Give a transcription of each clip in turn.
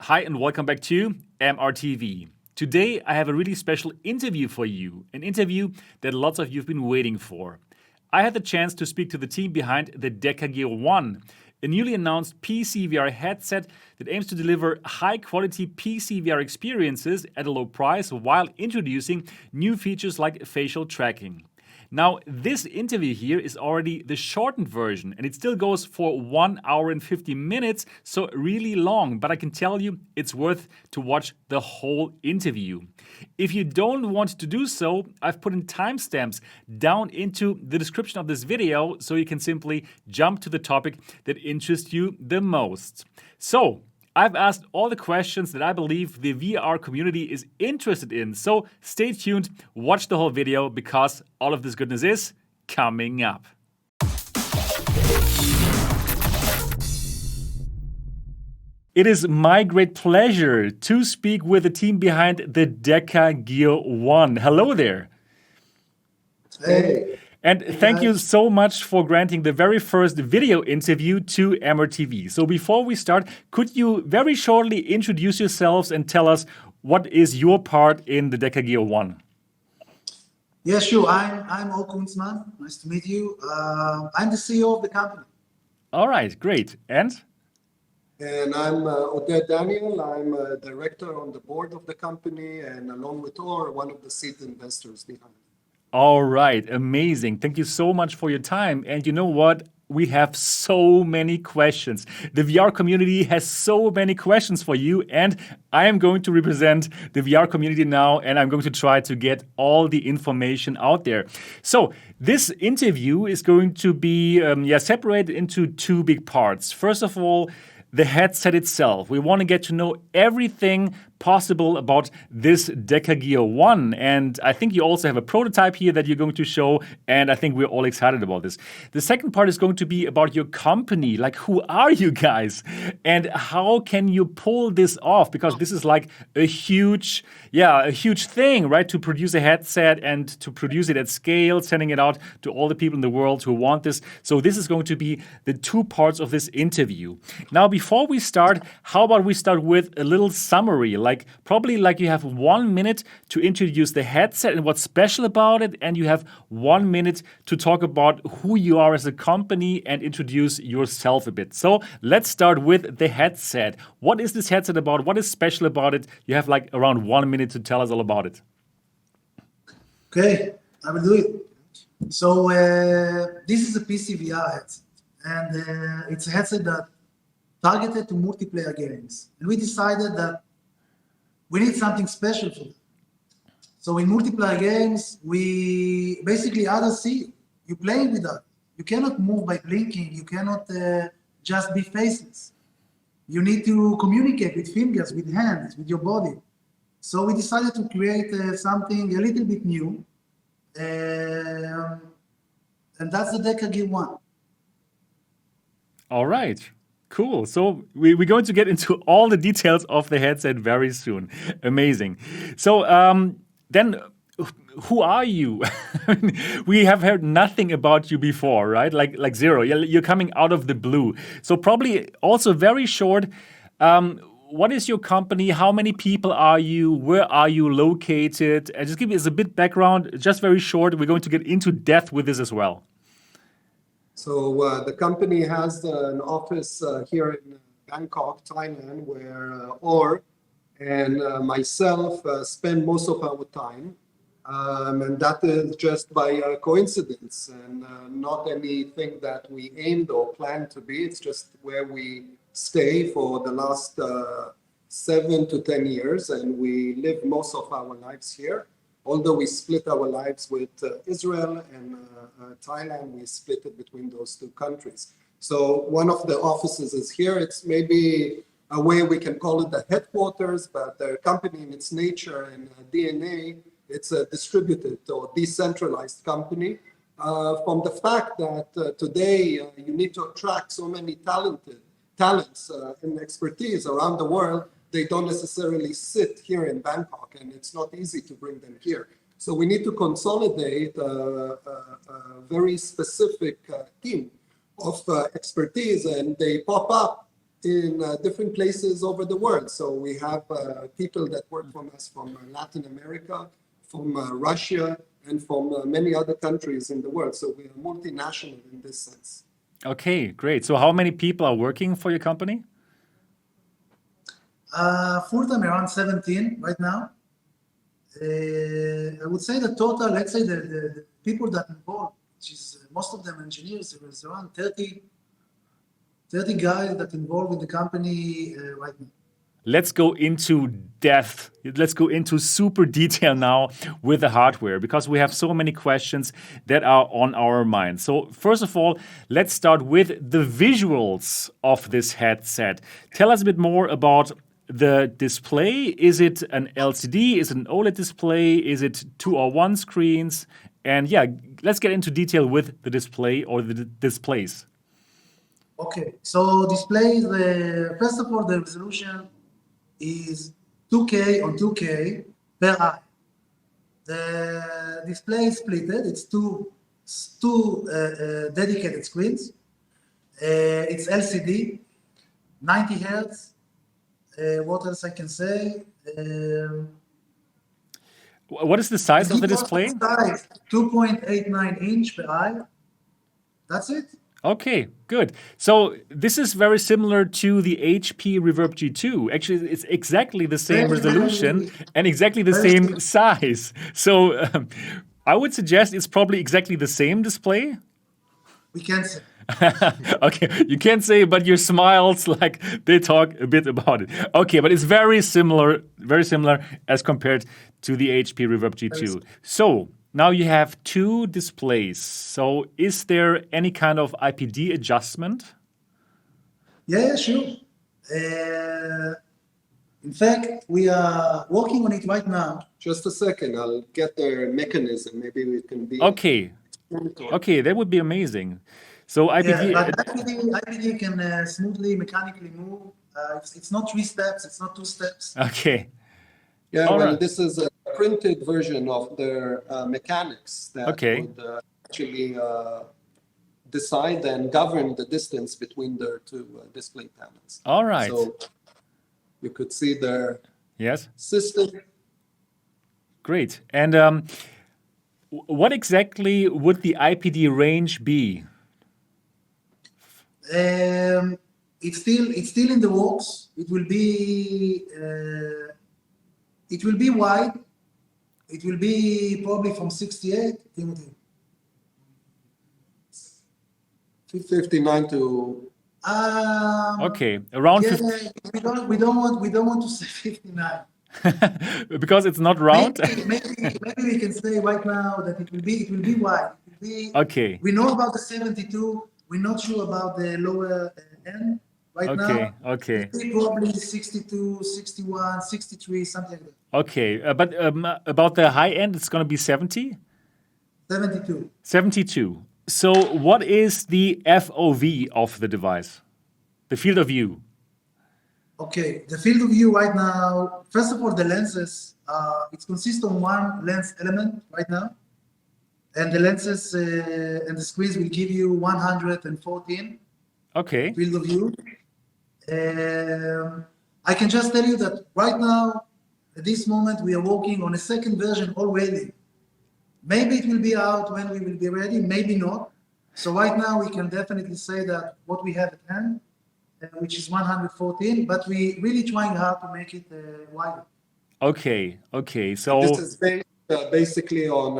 Hi and welcome back to MRTV. Today I have a really special interview for you, an interview that lots of you have been waiting for. I had the chance to speak to the team behind the DecaGear 1, a newly announced PC VR headset that aims to deliver high-quality PC VR experiences at a low price while introducing new features like facial tracking. Now, this interview here is already the shortened version, and it still goes for 1 hour and 50 minutes, so really long, but I can tell you it's worth to watch the whole interview. If you don't want to do so, I've put in timestamps down into the description of this video, so you can simply jump to the topic that interests you the most. So, I've asked all the questions that I believe the VR community is interested in, so stay tuned, watch the whole video, because all of this goodness is coming up. It is my great pleasure to speak with the team behind the DecaGear 1. Hello there. Hey. And thank you so much for granting the very first video interview to MRTV. So before we start, could you very shortly introduce yourselves and tell us what is your part in the DecaGear 1? Yeah, sure. I'm Kuntzman. Nice to meet you. I'm the CEO of the company. All right, great. And I'm Oded Daniel. I'm a director on the board of the company, and along with Or, one of the seed investors behind. All right, amazing. Thank you so much for your time. And you know what? We have so many questions. The VR community has so many questions for you, and I am going to represent the VR community now, and I'm going to try to get all the information out there. So this interview is going to be separated into two big parts. First of all, the headset itself. We want to get to know everything possible about this DecaGear 1. And I think you also have a prototype here that you're going to show, and I think we're all excited about this. The second part is going to be about your company. Like, who are you guys? And how can you pull this off? Because this is like a huge thing, right? To produce a headset and to produce it at scale, sending it out to all the people in the world who want this. So this is going to be the two parts of this interview. Now, before we start, how about we start with a little summary? Probably you have 1 minute to introduce the headset and what's special about it, and you have 1 minute to talk about who you are as a company and introduce yourself a bit. So let's start with the headset. What is this headset about? What is special about it? You have around 1 minute to tell us all about it. Okay, I will do it. So this is a PC VR headset, and it's a headset that targeted to multiplayer games. And we decided that we need something special for them. So in multiplayer games, we basically others see you playing with us. You cannot move by blinking. You cannot just be faceless. You need to communicate with fingers, with hands, with your body. So we decided to create something a little bit new. And that's the DecaGear 1. All right. Cool. So we're going to get into all the details of the headset very soon. Amazing. So then who are you? We have heard nothing about you before, right? Like zero. You're coming out of the blue. So probably also very short, what is your company? How many people are you? Where are you located? And just give us a bit background, just very short. We're going to get into depth with this as well. So the company has an office here in Bangkok, Thailand, where Or and myself spend most of our time. And that is just by coincidence and not anything that we aimed or planned to be. It's just where we stay for the last 7 to 10 years, and we live most of our lives here. Although we split our lives with Israel and Thailand, we split it between those two countries. So one of the offices is here. It's maybe a way we can call it the headquarters, but the company in its nature and DNA, it's a distributed or decentralized company. From the fact that today you need to attract so many talents and expertise around the world, they don't necessarily sit here in Bangkok, and it's not easy to bring them here. So we need to consolidate a very specific team of expertise, and they pop up in different places over the world. So we have people that work from us from Latin America, from Russia, and from many other countries in the world. So we are multinational in this sense. Okay, great. So how many people are working for your company? Full-time around 17 right now. I would say the total, let's say the people that involved, which is most of them engineers, there is around 30 guys that involved in the company right now. Let's go into depth. Let's go into super detail now with the hardware because we have so many questions that are on our mind. So first of all, let's start with the visuals of this headset. Tell us a bit more about the display. Is it an LCD? Is it an OLED display? Is it 2 or 1 screens? And yeah, let's get into detail with the display or the displays. Okay, so display, first of all, the resolution is 2K on 2K per eye. The display is splitted. It's two dedicated screens. It's LCD, 90 hertz. What else I can say? What is the size of the display? Size, 2.89 inch per eye. That's it. Okay, good. So this is very similar to the HP Reverb G2. Actually, it's exactly the same resolution and exactly the same size. So I would suggest it's probably exactly the same display. We can't say. Okay, you can't say, but your smiles like they talk a bit about it. Okay, but it's very similar as compared to the HP Reverb G2. So now you have 2 displays. So is there any kind of IPD adjustment? Yeah, sure. In fact, we are working on it right now. Just a second, I'll get the mechanism. Maybe we can be... Okay, that would be amazing. So IPD... Yeah, but IPD can smoothly, mechanically move. It's not 3 steps, it's not 2 steps. Okay. Yeah, All well, right. this is a printed version of their mechanics that would actually decide and govern the distance between their 2 display panels. All right. So you could see their system. Great. And what exactly would the IPD range be? It's still in the works. It will be wide. It will be probably from 68, Timothy. 59 to... Okay, around 50. We don't want to say 59. Because it's not round? Maybe we can say right now that it will be wide. Okay. We know about the 72. We're not sure about the lower end right now. Okay. Probably 62, 61, 63, something like that. Okay, but about the high end, it's going to be 70? 72. 72. So what is the FOV of the device? The field of view? Okay, the field of view right now, first of all, the lenses, it consists of 1 lens element right now. And the lenses and the screens will give you 114 field of view. I can just tell you that right now, at this moment, we are working on a second version already. Maybe it will be out when we will be ready, maybe not. So right now, we can definitely say that what we have at hand, which is 114, but we really trying hard to make it wider. Okay. So this is based basically on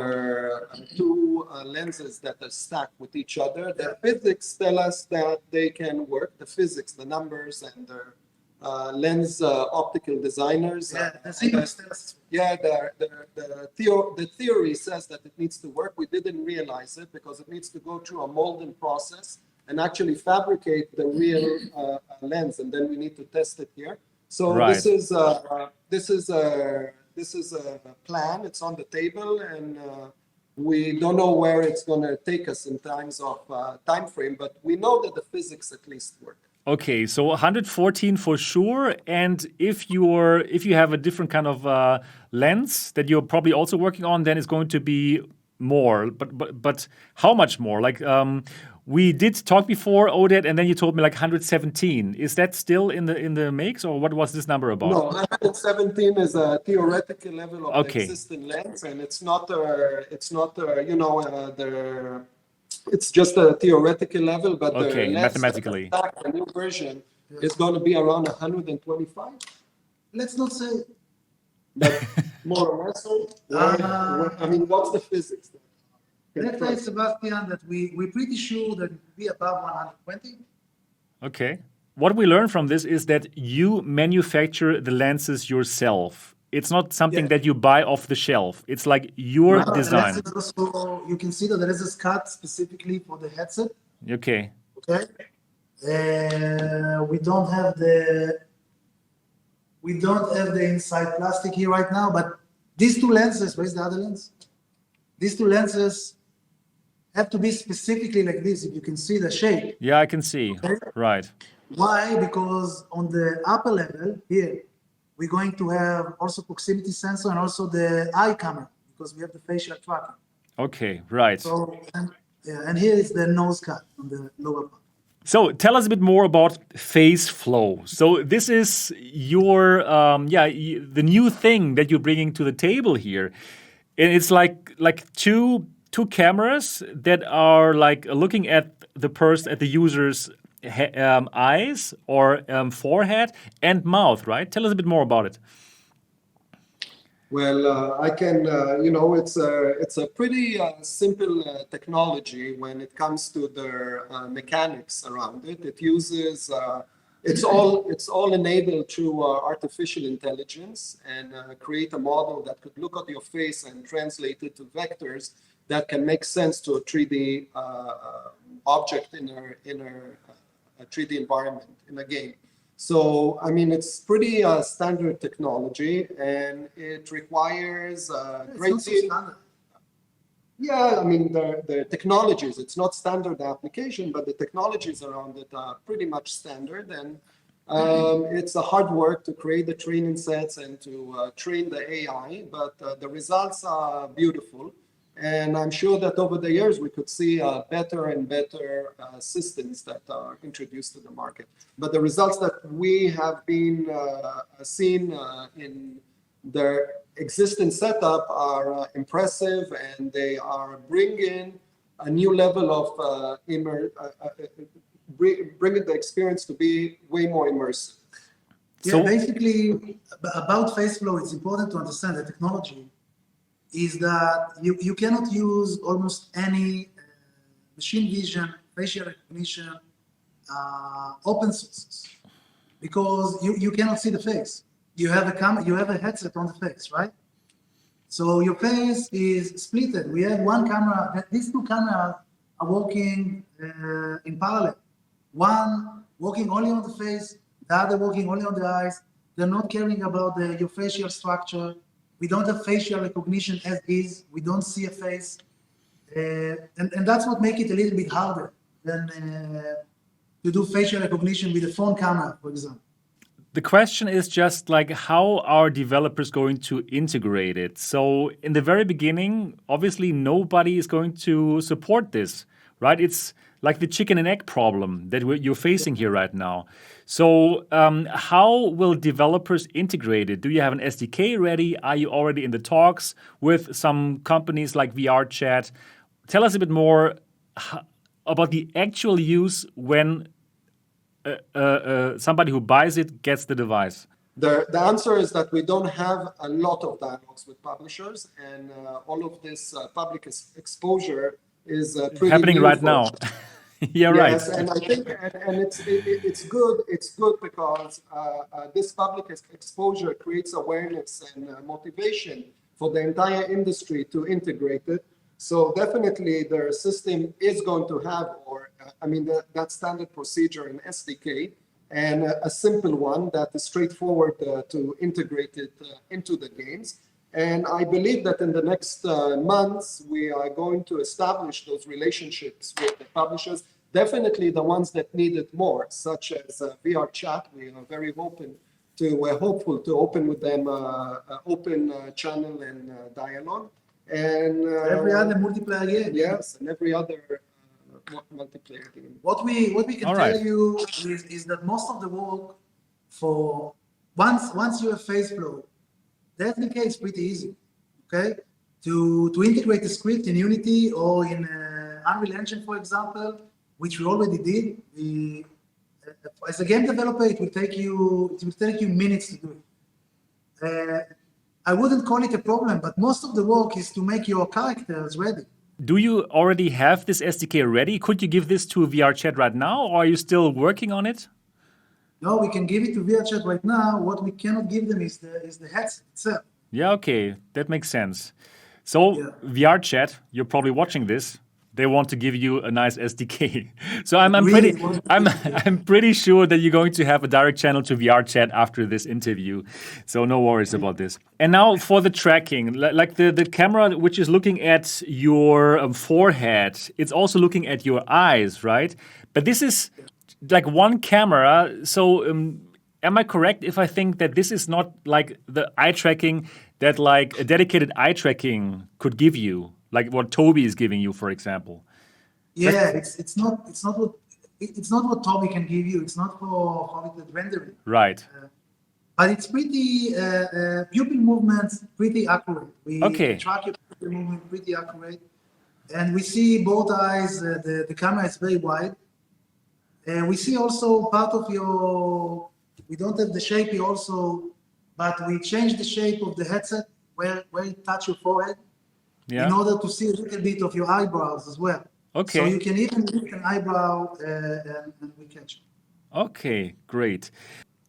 2 lenses that are stacked with each other. The physics tell us that they can work. The physics, the numbers, and the lens optical designers. Yeah, the theories tell us. Yeah, the theory says that it needs to work. We didn't realize it because it needs to go through a molding process and actually fabricate the real lens, and then we need to test it here. So this is a plan. It's on the table, and we don't know where it's going to take us in terms of time frame, but we know that the physics at least work. Okay, so 114 for sure. And if you have a different kind of lens that you're probably also working on, then it's going to be more, but how much more? Like we did talk before, Oded, and then you told me like 117. Is that still in the makes, or what was this number about? No, 117 is a theoretical level of the Okay. existing lens, and it's not it's just a theoretical level, but Okay, the lens mathematically. the new version is going to be around 125. Let's not say. But more or less. I mean, what's the physics? Let's say, Sebastian, that we're pretty sure that it will be above 120. Okay. What we learned from this is that you manufacture the lenses yourself. It's not something that you buy off the shelf. It's like your design. The lenses also, you can see that there is a cut specifically for the headset. Okay. Okay. We don't have the inside plastic here right now, but these two lenses, where's the other lens? These two lenses have to be specifically like this, if you can see the shape. Yeah, I can see. Okay. Right. Why? Because on the upper level here, we're going to have also proximity sensor and also the eye camera, because we have the facial tracking. Okay, right. So, and here is the nose cut on the lower part. So tell us a bit more about phase flow. So this is your, the new thing that you're bringing to the table here. And it's like two cameras that are like looking at the user's eyes or forehead and mouth, right? Tell us a bit more about it. Well, I can, it's a pretty simple technology when it comes to the mechanics around it. It uses, it's all enabled through artificial intelligence and create a model that could look at your face and translate it to vectors that can make sense to a 3D object in a 3D environment in a game. So, I mean, it's pretty standard technology, and it requires great deal. Yeah, I mean, the technologies, it's not standard application, but the technologies around it are pretty much standard. And it's a hard work to create the training sets and to train the AI, but the results are beautiful. And I'm sure that over the years, we could see better and better systems that are introduced to the market. But the results that we have been seen in their existing setup are impressive, and they are bringing a new level of bringing the experience to be way more immersive. Yeah, basically, about phase flow, it's important to understand the technology is that you cannot use almost any machine vision, facial recognition, open sources, because you cannot see the face. You have a camera, you have a headset on the face, right? So your face is splitted. We have one camera. These two cameras are working in parallel. One working only on the face, the other working only on the eyes. They're not caring about your facial structure. We don't have facial recognition as is. We don't see a face. And that's what makes it a little bit harder than to do facial recognition with a phone camera, for example. The question is just like, how are developers going to integrate it? So in the very beginning, obviously nobody is going to support this, right? It's like the chicken and egg problem that you're facing here right now. So how will developers integrate it? Do you have an SDK ready? Are you already in the talks with some companies like VRChat? Tell us a bit more about the actual use when somebody who buys it gets the device. The answer is that we don't have a lot of dialogues with publishers, and all of this public exposure is pretty happening right now. Yeah, yes, right. And I think, and it's good. It's good because this public exposure creates awareness and motivation for the entire industry to integrate it. So definitely, their system is going to have, that standard procedure in SDK, and a simple one that is straightforward to integrate it into the games. And I believe that in the next months, we are going to establish those relationships with the publishers, definitely the ones that need it more, such as VRChat. We are very we're hopeful to open with them open channel and dialogue. and Every other multiplayer game. yes, and every other multiplayer game. What we can All tell right. you is that most of the work for once you have phase flow, the SDK is pretty easy. Okay, to integrate a script in Unity or in Unreal Engine, for example, which we already did. As a game developer, it will take you minutes to do it. I wouldn't call it a problem, but most of the work is to make your characters ready. Do you already have this SDK ready? Could you give this to VR Chat right now, or are you still working on it? No, we can give it to VRChat right now. What we cannot give them is the headset itself. Yeah, okay, that makes sense. So Yeah. VR Chat, you're probably watching this. They want to give you a nice SDK. So I'm Really pretty want- I'm pretty sure that you're going to have a direct channel to VR Chat after this interview. So no worries about this. And now for the tracking, like the camera which is looking at your forehead, it's also looking at your eyes, right? But this is like one camera. So am I correct if I think that this is not like the eye tracking that like a dedicated eye tracking could give you, like what Toby is giving you, for example? Yeah, it's not what Toby can give you. It's not for the rendering, Right. but it's pretty pupil movements pretty accurate. We Okay. track your pupil movement pretty accurate, and we see both eyes. The camera is very wide. We see also part of your. We don't have the shape here also, but we change the shape of the headset where it touch your forehead Yeah. in order to see a little bit of your eyebrows as well. Okay. So you can even lift an eyebrow and we catch it. Okay, great.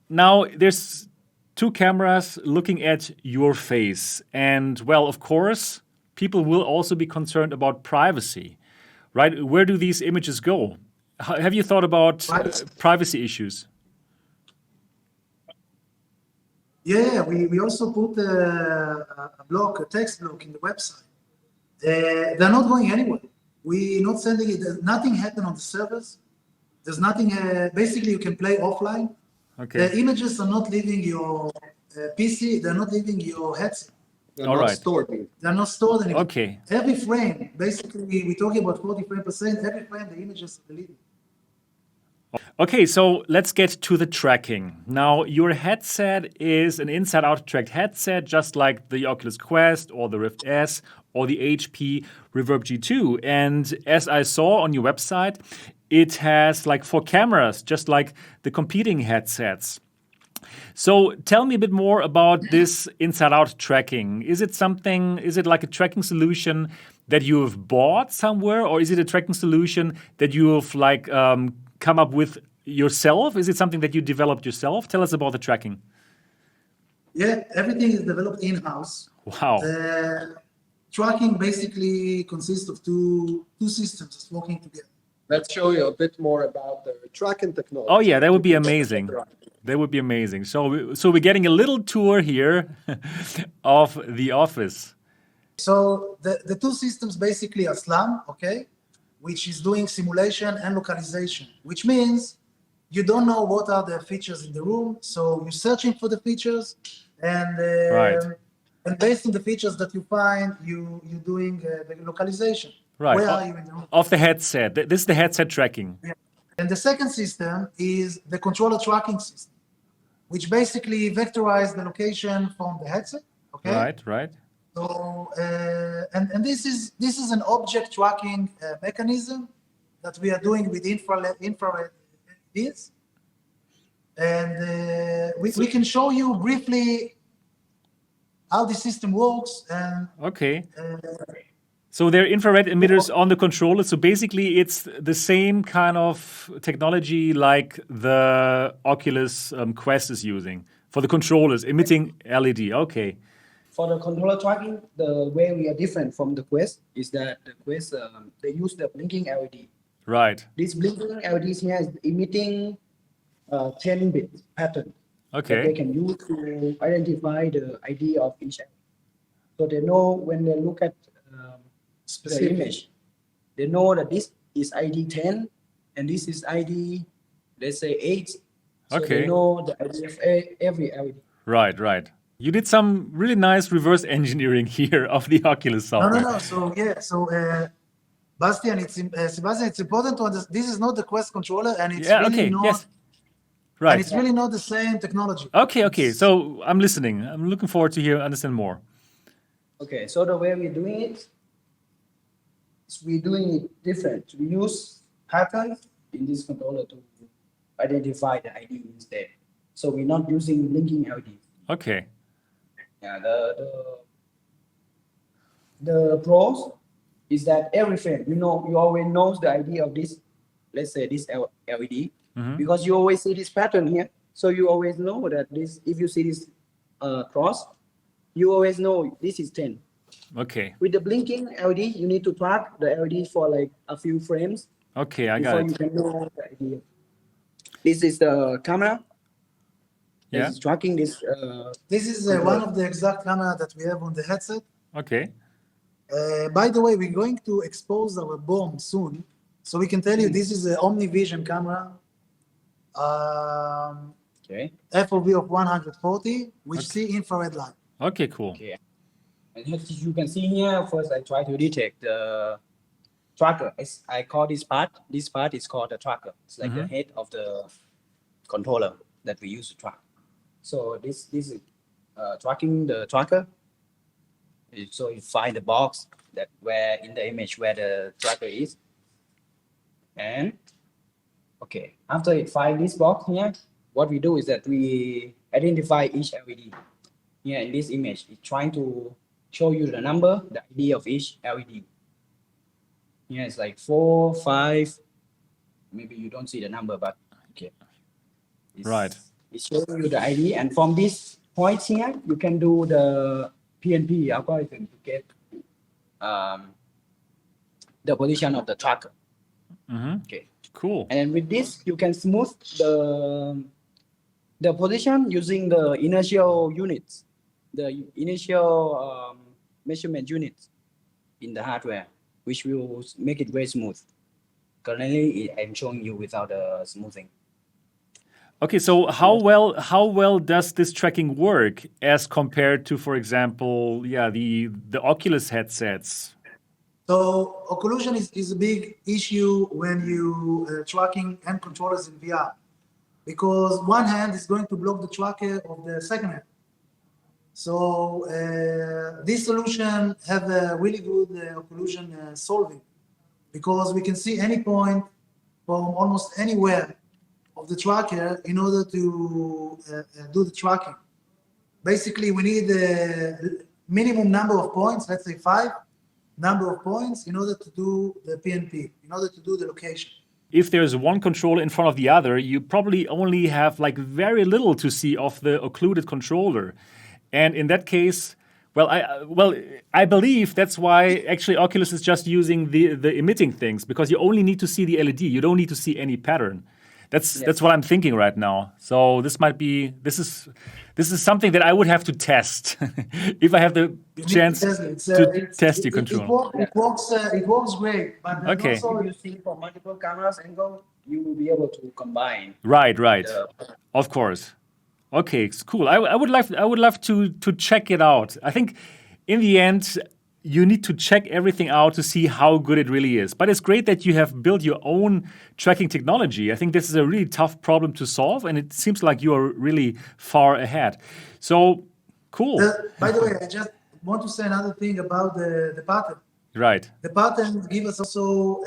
Now there's two cameras looking at your face, and well, of course, people will also be concerned about privacy, right? Where do these images go? Have you thought about privacy issues? Yeah, we also put a text block in the website. They're not going anywhere. We're not sending it. Nothing happened on the servers. There's nothing. Basically, you can play offline. Okay. The images are not leaving your PC. They're not leaving your headset. They're All not right. stored in. They're not stored anywhere. Okay. Every frame, basically, we're talking about 40 frames per second. Every frame, the images are deleted. Okay, so let's get to the tracking. Now, your headset is an inside-out tracked headset, just like the Oculus Quest or the Rift S or the HP Reverb G2. And as I saw on your website, it has like 4 cameras, just like the competing headsets. So tell me a bit more about this inside-out tracking. Is it like a tracking solution that you have bought somewhere, or is it a tracking solution that you have like come up with yourself? Is it something that you developed yourself? Tell us about the tracking. Yeah, everything is developed in-house. Wow. The tracking basically consists of two systems that's working together. Let's show you a bit more about the tracking technology. Oh yeah, that would be amazing. That would be amazing. So we're getting a little tour here of the office. So the two systems basically are SLAM, okay, which is doing simulation and localization, which means you don't know what are the features in the room, so you're searching for the features, and Right. and based on the features that you find, you're doing the localization. Right. Where are you in the room? Of the headset. This is the headset tracking. And the second system is the controller tracking system, which basically vectorizes the location from the headset. Okay. Right. So and this is an object tracking mechanism that we are doing with infrared LEDs, and we can show you briefly how the system works. And Okay. So they're infrared emitters on the controller. So basically, it's the same kind of technology like the Oculus Quest is using for the controllers, emitting LED. Okay. For the controller tracking, the way we are different from the Quest is that the Quest, they use the blinking LED. Right. This blinking LEDs here is emitting 10-bit pattern that they Okay. can use to identify the ID of each LED. So they know when they look at the image, they know that this is ID 10 and this is ID, let's say 8. So Okay. they know the ID of every LED. Right. You did some really nice reverse engineering here of the Oculus software. No. So yeah, Bastian, Sebastian, it's important to understand. This is not the Quest controller, and it's really not. Yes. And Right. it's really not the same technology. Okay. So I'm listening. I'm looking forward to understand more. Okay, so the way we're doing it is we're doing it different. We use patterns in this controller to identify the ID instead. So we're not using blinking LED. Okay. Yeah, the pros is that every frame, you always knows the ID of this, let's say this LED, because you always see this pattern here. So you always know that this, if you see this cross, you always know this is 10. Okay. With the blinking LED, you need to track the LED for like a few frames. Okay, I before got you it. can know the idea. This is the camera. Yeah. It's tracking this. This is one of the exact camera that we have on the headset. Okay. By the way, we're going to expose our bomb soon, so we can tell you this is an OmniVision camera. Okay. FOV of 140, which see infrared light. Okay, cool. Okay. And as you can see here, first I try to detect the tracker. I call this part. This part is called the tracker. It's like the head of the controller that we use to track. So this is tracking the tracker. So you find the box that where in the image where the tracker is. And okay, after it finds this box here, what we do is that we identify each LED. Here in this image, it's trying to show you the number, the ID of each LED. Here it's like 4, 5. Maybe you don't see the number, but okay. Right. It's showing you the ID, and from these points here, you can do the PNP algorithm to get the position of the tracker. Okay. Cool. And with this, you can smooth the position using the inertial units, the initial measurement units in the hardware, which will make it very smooth. Currently, I'm showing you without the smoothing. Okay, so how well does this tracking work as compared to, for example, the Oculus headsets? So occlusion is a big issue when you tracking hand controllers in VR, because one hand is going to block the tracker of the second hand. So this solution have a really good occlusion solving, because we can see any point from almost anywhere of the tracker in order to do the tracking. Basically, we need a minimum number of points, let's say 5 number of points, in order to do the PNP, in order to do the location. If there's one controller in front of the other, you probably only have like very little to see of the occluded controller. And in that case, I believe that's why actually Oculus is just using the emitting things, because you only need to see the LED. You don't need to see any pattern. That's what I'm thinking right now. So this is something that I would have to test if I have the chance to test your control. It works great. But Okay. also, If you see from multiple cameras angle, you will be able to combine. Right. Of course. Okay, it's cool. I would love to check it out. I think in the end, you need to check everything out to see how good it really is. But it's great that you have built your own tracking technology. I think this is a really tough problem to solve, and it seems like you are really far ahead. So, cool. by the way, I just want to say another thing about the pattern. Right. The pattern gives us also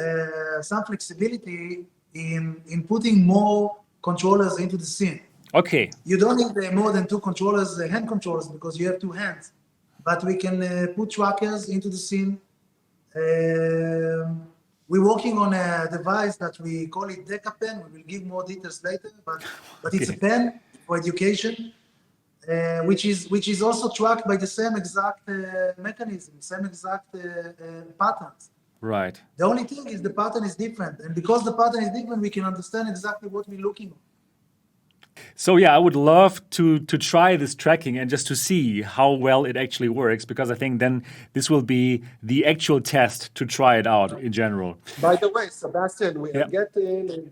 some flexibility in putting more controllers into the scene. Okay. You don't need more than 2 controllers, hand controllers, because you have 2 hands. But we can put trackers into the scene. We're working on a device that we call it DecaPen. We will give more details later, but it's a pen for education, which is also tracked by the same exact mechanism, same exact patterns. Right. The only thing is the pattern is different, and because the pattern is different, we can understand exactly what we're looking at. So yeah, I would love to try this tracking and just to see how well it actually works, because I think then this will be the actual test to try it out in general. By the way, Sebastian, we are Yeah. getting,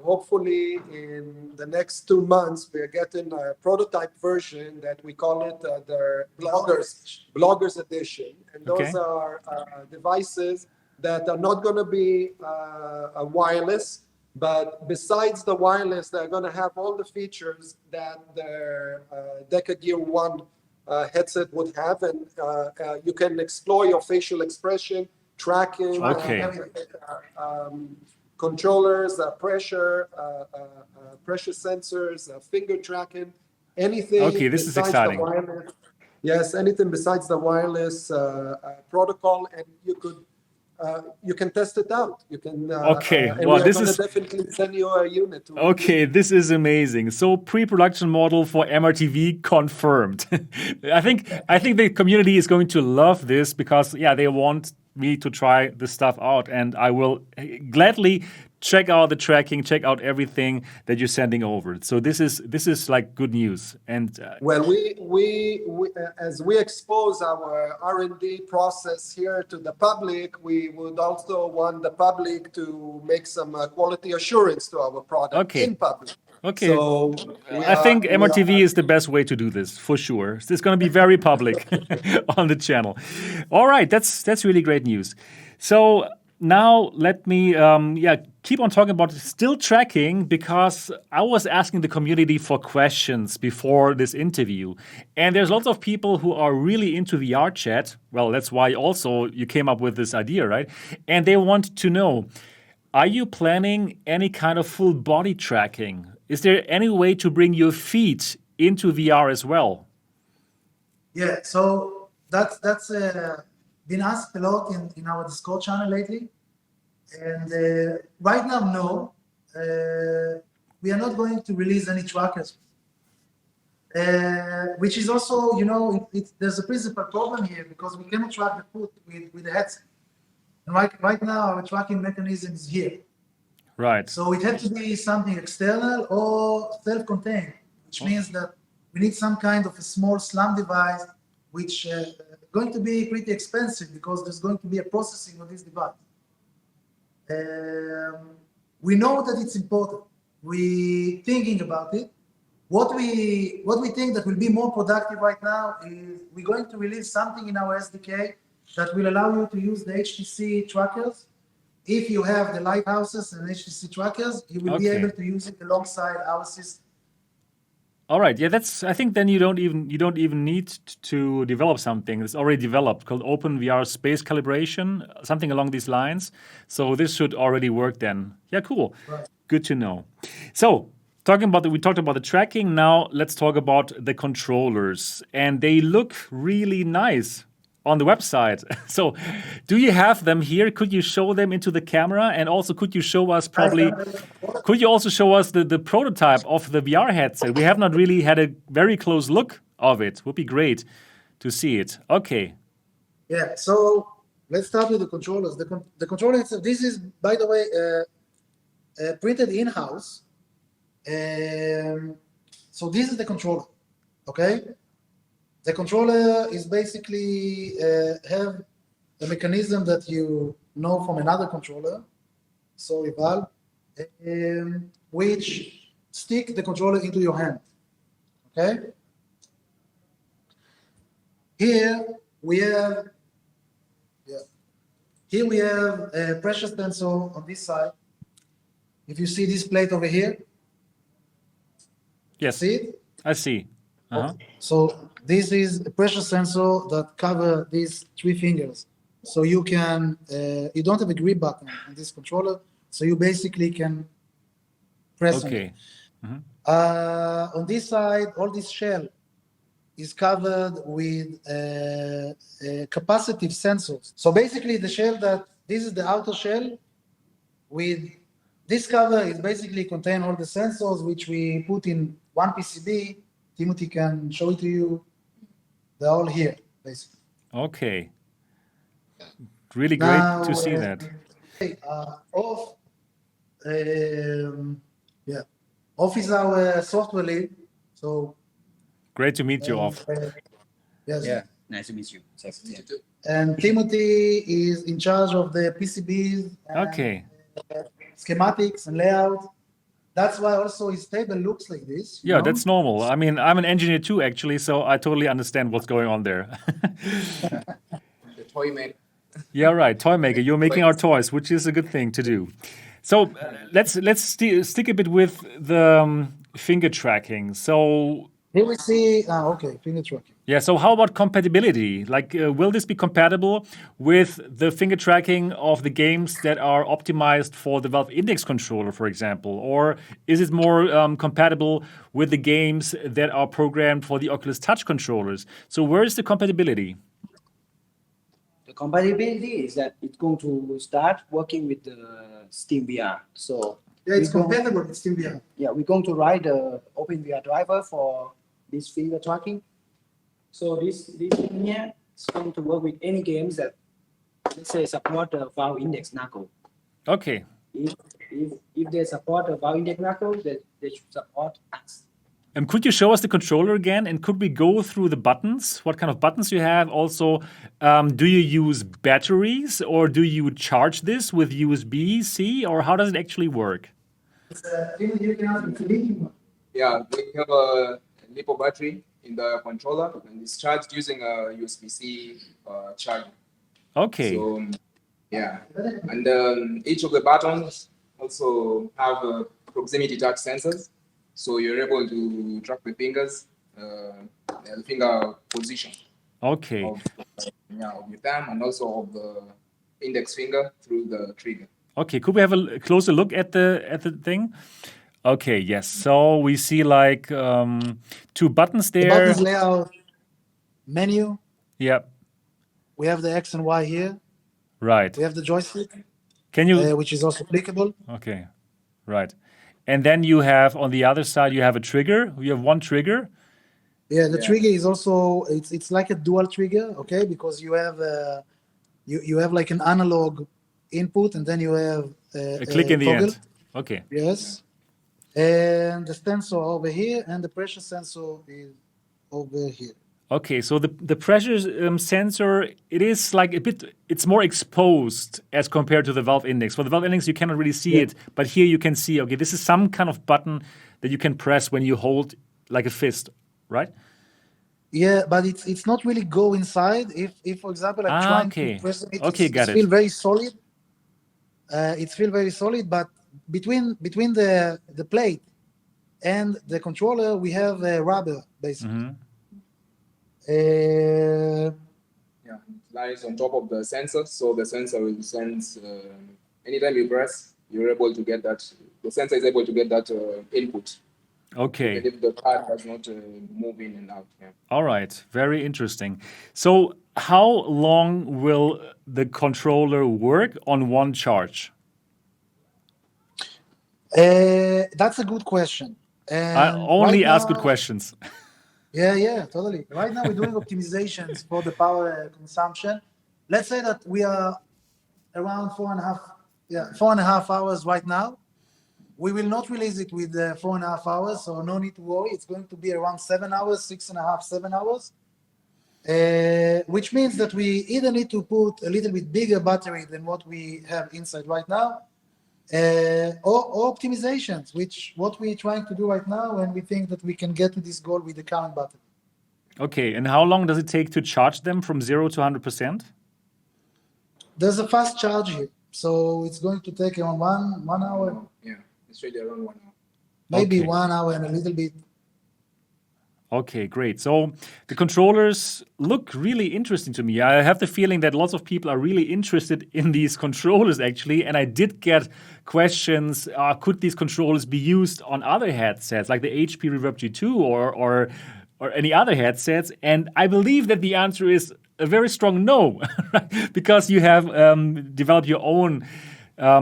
hopefully in the next 2 months, we are getting a prototype version that we call it the Bloggers Edition. And those Okay. are devices that are not going to be wireless, but besides the wireless, they're going to have all the features that the DecaGear 1 headset would have. And you can explore your facial expression, tracking, Okay. controllers, pressure sensors, finger tracking, anything Okay, this is besides exciting. the wireless. Yes, anything besides the wireless protocol, and you can test it out. You can. Okay, and well, we are this going to is definitely send you a unit. okay. This is amazing. So pre-production model for MRTV confirmed. I think the community is going to love this, because yeah, they want me to try this stuff out, and I will gladly check out the tracking, check out everything that you're sending over. So this is like good news. And Well, we as we expose our R&D process here to the public, we would also want the public to make some quality assurance to our product Okay. in public. Okay. So I think MRTV is the best way to do this, for sure. It's going to be very public on the channel. All right, that's really great news. So now let me keep on talking about still tracking, because I was asking the community for questions before this interview, and there's lots of people who are really into VR chat. Well, that's why also you came up with this idea, right? And they want to know, are you planning any kind of full body tracking? Is there any way to bring your feet into VR as well? Yeah, so that's been asked a lot in our Discord channel lately. And right now, no, we are not going to release any trackers. Which is also, there's a principal problem here, because we cannot track the foot with the headset. And right now, our tracking mechanism is here. Right. So it has to be something external or self-contained, which means that we need some kind of a small SLAM device, which is going to be pretty expensive, because there's going to be a processing of this device. We know that it's important. We're thinking about it. What we think that will be more productive right now is we're going to release something in our SDK that will allow you to use the HTC trackers. If you have the lighthouses and HTC trackers, you will be Okay. able to use it alongside our system. All right. Yeah, I think then you don't even need to develop something. It's already developed, called Open VR Space Calibration, something along these lines. So this should already work then. Yeah, cool. Right. Good to know. So we talked about the tracking. Now let's talk about the controllers, and they look really nice on the website. So do you have them here? Could you show them into the camera? And also, could you show us could you also show us the prototype of the VR headset? We have not really had a very close look of it. Would be great to see it. Okay. Yeah, so let's start with the controllers. The controller itself, this is, by the way, printed in-house. So this is the controller, okay? The controller is basically have a mechanism that you know from another controller, so a valve, which stick the controller into your hand, okay? Here we have a pressure sensor on this side. If you see this plate over here, Yes, see it? I see. Uh-huh. So this is a pressure sensor that cover these 3 fingers. So you can, you don't have a grip button on this controller, so you basically can press on it. Okay. On this side, all this shell is covered with capacitive sensors. So basically the shell this is the outer shell. With this cover is basically contain all the sensors, which we put in one PCB. Timothy can show it to you. They're all here, basically. Okay. Really great Now, to see that. off. Yeah. Off is our software lead. So Great to meet you, and, Off. yes. Yeah, nice to meet you. And Timothy is in charge of the PCBs and Okay. schematics and layout. That's why also his table looks like this. you Yeah, know? that's normal. I mean, I'm an engineer too, actually, so I totally understand what's going on there. The toy maker. Yeah, right. Toy maker, you're making our toys, which is a good thing to do. So let's stick a bit with the finger tracking. So Here we see, okay, finger tracking. yeah, so how about compatibility? Like, will this be compatible with the finger tracking of the games that are optimized for the Valve Index controller, for example? Or is it more compatible with the games that are programmed for the Oculus Touch controllers? So where is the compatibility? The compatibility is that it's going to start working with the SteamVR. So Yeah, it's we're going- compatible with SteamVR. Yeah, we're going to write the OpenVR driver for this finger tracking. So this thing here is going to work with any games that, let's say, support the Valve Index knuckle. Okay. If they support the Valve Index knuckle, they should support us. Could you show us the controller again? And could we go through the buttons? What kind of buttons you have? Also, do you use batteries or do you charge this with USB-C, or how does it actually work? Timothy, you can ask me to lead. Yeah, we have a LiPo battery in the controller, and it's charged using a USB-C charger. Okay. So yeah, and each of the buttons also have proximity touch sensors, so you're able to track the fingers, the finger position Okay. of your thumb and also of the index finger through the trigger. Okay, could we have a closer look at the thing? Okay, yes. So we see like two buttons The there. buttons layout menu. Yeah, We have the X and Y here. right. We have the joystick, Can you? which is also clickable. Okay, right. And then you have on the other side you have a trigger. You have one trigger. Yeah, the Yeah. trigger is also it's like a dual trigger, okay? Because you have you have like an analog input, and then you have A click in the toggle. end. Okay. Yes. And the sensor over here, and the pressure sensor is over here. Okay, so the pressure sensor, it is like a bit, it's more exposed as compared to the Valve Index. For the Valve Index, you cannot really see it, but here you can see, okay, this is some kind of button that you can press when you hold like a fist, right? Yeah, but it's not really go inside. If for example, I'm trying okay. to press it, Okay, got it's it. feel very solid. It's feel very solid, but between the plate and the controller, we have rubber basically. Mhm. Yeah, it lies on top of the sensor, so the sensor will sense anytime you press, you're able to get that. The sensor is able to get that input, Okay. even if the card does not move in and out. Yeah. All right, very interesting. So, how long will the controller work on one charge? That's a good question. And I only right ask good now- questions. Yeah, totally. Right now we're doing optimizations for the power consumption. Let's say that we are around 4.5 hours right now. We will not release it with 4.5 hours, so no need to worry. It's going to be around 7 hours, 6.5, 7 hours. Which means that we either need to put a little bit bigger battery than what we have inside right now, or optimizations, which what we're trying to do right now, and we think that we can get to this goal with the current battery. Okay, and how long does it take to charge them from 0 to 100%? There's a fast charge here, so it's going to take around one hour, Yeah, it's really around 1 hour. maybe Okay. 1 hour and a little bit. Okay, great. So the controllers look really interesting to me. I have the feeling that lots of people are really interested in these controllers, actually. And I did get questions, could these controllers be used on other headsets, like the HP Reverb G2 or any other headsets? And I believe that the answer is a very strong no, because you have developed your own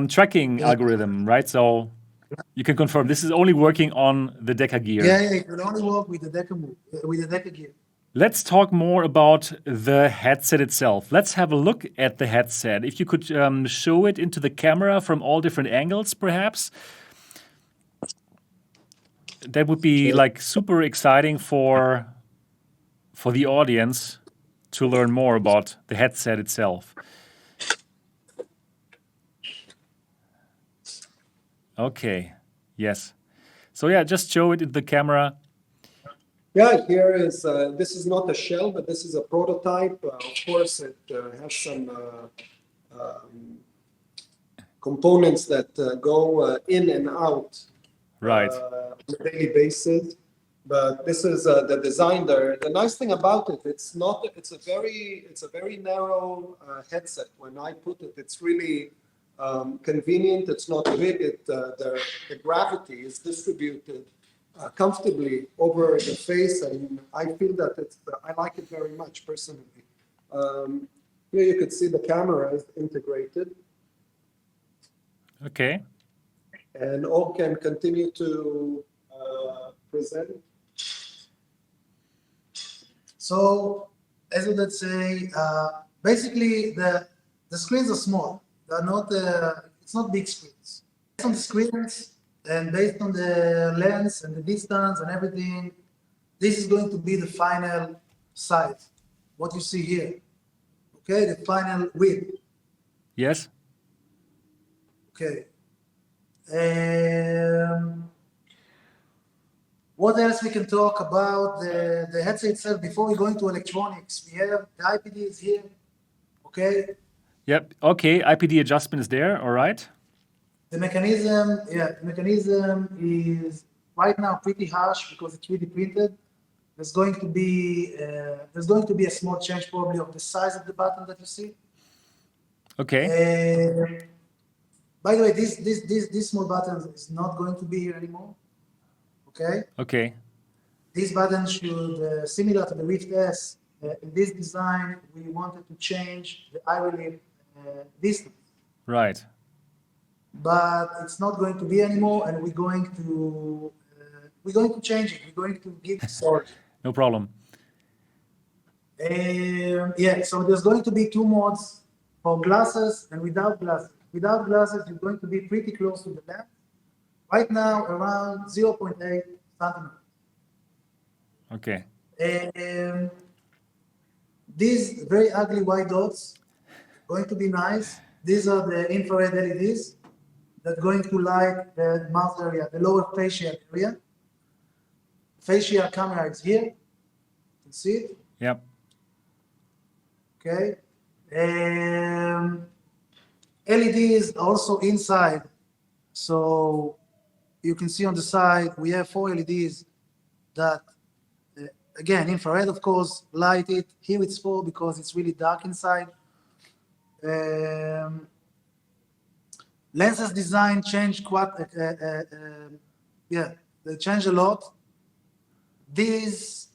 tracking algorithm, right? So you can confirm this is only working on the DecaGear. Yeah, it will only work with the DecaGear. Let's talk more about the headset itself. Let's have a look at the headset. If you could show it into the camera from all different angles, perhaps. that would be like super exciting for the audience to learn more about the headset itself. Okay. Yes. So yeah, just show it in the camera. Yeah, here is, this is not a shell, but this is a prototype. Of course, it has some components that go in and out Right. on a daily basis. But this is the design there. The nice thing about it, it's a very narrow headset. When I put it, it's really convenient. It's not big. The gravity is distributed comfortably over the face, and I feel that I like it very much personally. Here you could see the camera is integrated, Okay. and all can continue to present. So, as you would say, basically the screens are small. They're not. It's not big screens. Based on the screens and based on the lens and the distance and everything, this is going to be the final size. What you see here, okay, the final width. Yes. Okay. What else we can talk about the headset itself before we go into electronics? We have the IPD is here, okay? Yep. Okay. IPD adjustment is there. All right. The mechanism is right now pretty harsh because it's 3D printed. There's going to be a small change probably of the size of the button that you see. Okay. By the way, this small button is not going to be here anymore. Okay. Okay. This button should, similar to the Rift S, in this design, we wanted to change the eye relief distance. Right. But it's not going to be anymore, and we're going to change it. We're going to give sorry. No problem. Yeah, so there's going to be two modes for glasses and without glasses. Without glasses, you're going to be pretty close to the lens. Right now, around 0.8 centimeters. Okay. These very ugly white dots going to be nice. These are the infrared LEDs that are going to light the mouth area, the lower facial area. Facial camera is here. You can see it. Yep. Okay. LEDs also inside. So you can see on the side, we have 4 LEDs that, again, infrared, of course, light it. Here it's 4 because it's really dark inside. Lenses design changed quite, they changed a lot. These,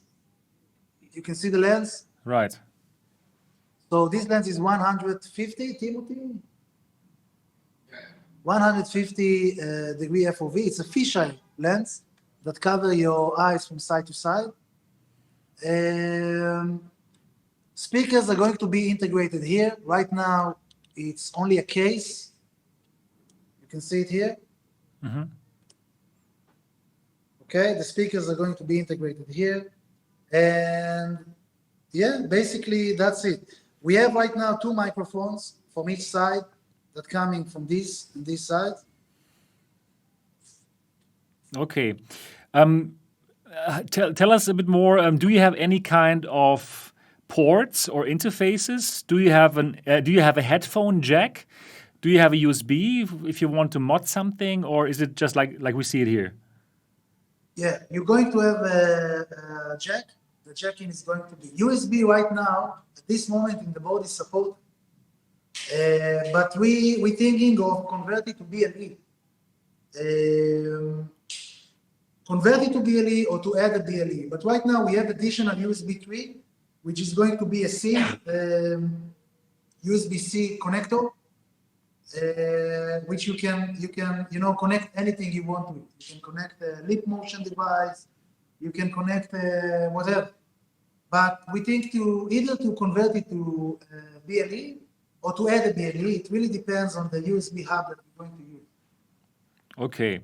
you can see the lens. Right. So this lens is 150, Timothy? 150 degree FOV. It's a fisheye lens that cover your eyes from side to side. Speakers are going to be integrated here. Right now, it's only a case. You can see it here. Mm-hmm. Okay, the speakers are going to be integrated here. And yeah, basically that's it. We have right now 2 microphones from each side that coming from this and this side. Okay. Tell us a bit more. Do you have any kind of ports or interfaces? Do you have a headphone jack? Do you have a USB if you want to mod something, or is it just like we see it here? Yeah, you're going to have a jack. The jacking is going to be USB right now. At this moment in the board is supported. But we're thinking of converting to BLE. Convert it to BLE or to add a BLE. But right now we have additional USB 3, which is going to be a SIM, USB-C connector, which you can connect anything you want to it. You can connect a lip motion device, you can connect whatever. But we think to either to convert it to BLE or to add a BLE. It really depends on the USB hub that we're going to use. Okay.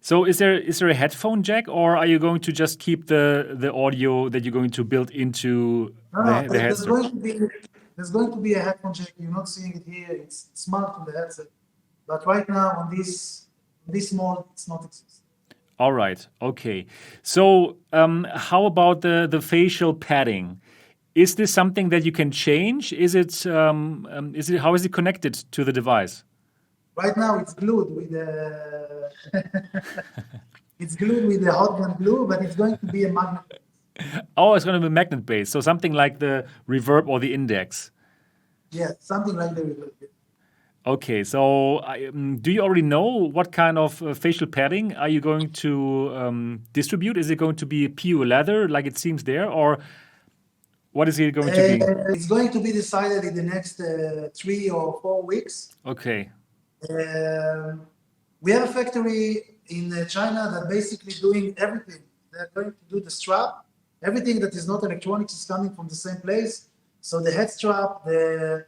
So is there a headphone jack, or are you going to just keep the audio that you're going to build into No, the no, there's headset? going to be a headphone jack. You're not seeing it here. It's smart on the headset, but right now on this model, it's not existing. All right. Okay. So how about the facial padding? Is this something that you can change? Is it how is it connected to the device? Right now, it's glued with the it's glued with the hot gun glue, but it's going to be a magnet. Oh, it's going to be magnet based. So something like the reverb or the index. Yeah, something like that. Okay, so do you already know what kind of facial padding are you going to distribute? Is it going to be pure leather, like it seems there, or what is it going to be? It's going to be decided in the next 3 or 4 weeks. Okay, We have a factory in China that basically doing everything. They're going to do the strap. Everything that is not electronics is coming from the same place. So the head strap, the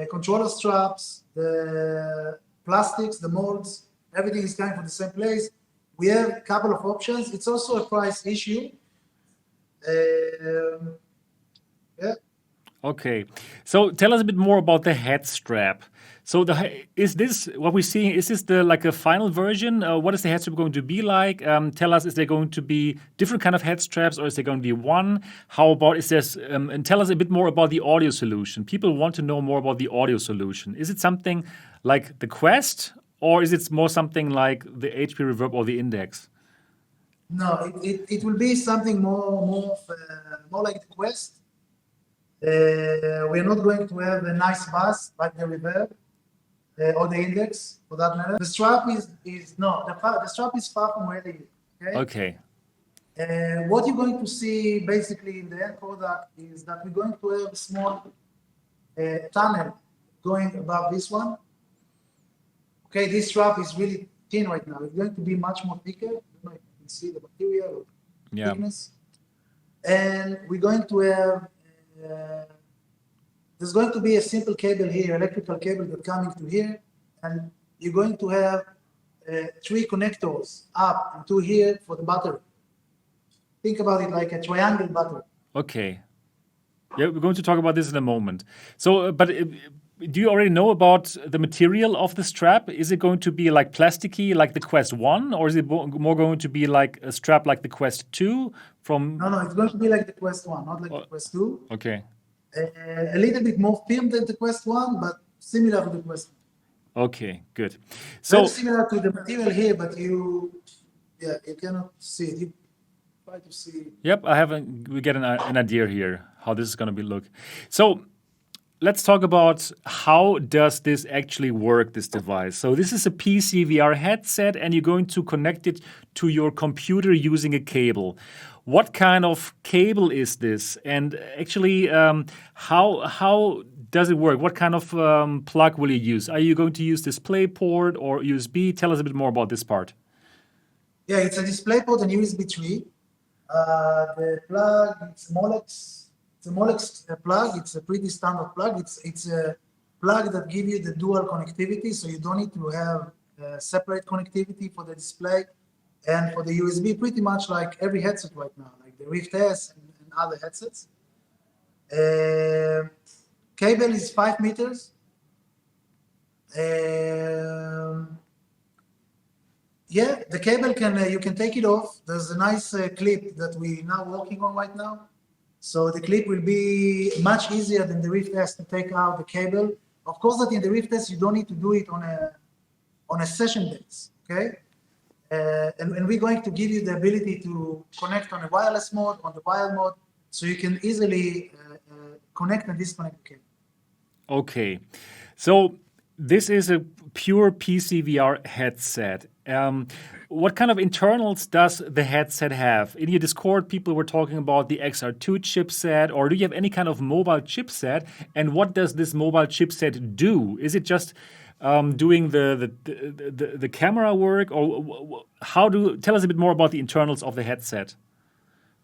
controller straps, the plastics, the molds, everything is coming from the same place. We have a couple of options. It's also a price issue. Yeah. okay. So tell us a bit more about the head strap. So is this what we're seeing? Is this like a final version? What is the head strap going to be like? Tell us, is there going to be different kind of head straps, or is there going to be one? How about and tell us a bit more about the audio solution. People want to know more about the audio solution. Is it something like the Quest, or is it more something like the HP Reverb or the Index? No, it will be something more like the Quest. We're not going to have a nice bass like the Reverb or the Index for that matter. The strap the strap is far from ready. Okay. What you're going to see basically in the end product is that we're going to have a small tunnel going above this one. Okay, this strap is really thin right now. It's going to be much more thicker. I don't know if you can see the material or thickness. And we're going to have there's going to be a simple cable here, electrical cable that's coming to here, and you're going to have 3 connectors up and 2 here for the battery. Think about it like a triangle battery. Okay. Yeah, we're going to talk about this in a moment. So, but do you already know about the material of the strap? Is it going to be like plasticky, like the Quest 1, or is it more going to be like a strap like the Quest 2? No, it's going to be like the Quest 1, not like the Quest 2. Okay. A little bit more firm than the Quest 1, but similar to the Quest 1. Okay, good. So very similar to the material here, but you cannot see it. You try to see. Yep, we get an idea here how this is going to look. So let's talk about how does this actually work, this device. So this is a PCVR headset, and you're going to connect it to your computer using a cable. What kind of cable is this? And actually, how does it work? What kind of plug will you use? Are you going to use DisplayPort or USB? Tell us a bit more about this part. Yeah, it's a DisplayPort and USB 3. The plug, it's a Molex plug. It's a pretty standard plug. It's a plug that gives you the dual connectivity, so you don't need to have separate connectivity for the display and for the USB, pretty much like every headset right now, like the Rift S and other headsets. Cable is 5 meters. Yeah, the cable you can take it off. There's a nice clip that we're now working on right now. So the clip will be much easier than the Rift S to take out the cable. Of course, that in the Rift S you don't need to do it on a session base, okay? And we're going to give you the ability to connect on a wireless mode, on the wired mode, so you can easily connect and disconnect the cable. Okay, so this is a pure PCVR headset. What kind of internals does the headset have? In your Discord, people were talking about the XR2 chipset, or do you have any kind of mobile chipset? And what does this mobile chipset do? Is it just doing the camera work, or tell us a bit more about the internals of the headset?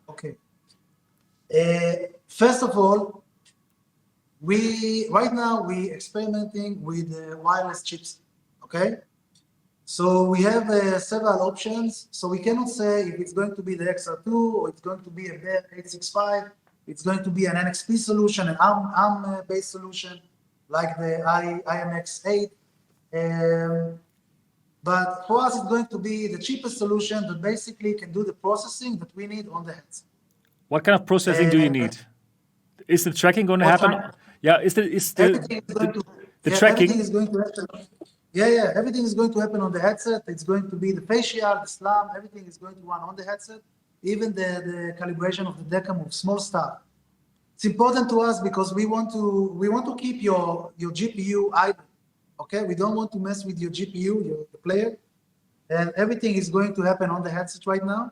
Okay. First of all, right now we experimenting with the wireless chips. Okay. So we have several options. So we cannot say if it's going to be the XR2 or it's going to be a Bear 865. It's going to be an NXP solution, an ARM-based solution, like the IMX8. But for us, it's going to be the cheapest solution that basically can do the processing that we need on the headset. What kind of processing do you need? Is the tracking going to What happen? kind? Yeah, is Everything is going to the yeah, tracking? Everything is going to happen. Yeah, everything is going to happen on the headset. It's going to be the facial, the slam, everything is going to run on the headset. Even the calibration of the Deca move, small stuff. It's important to us because we want to keep your GPU idle. Okay, we don't want to mess with your GPU, the player, and everything is going to happen on the headset right now.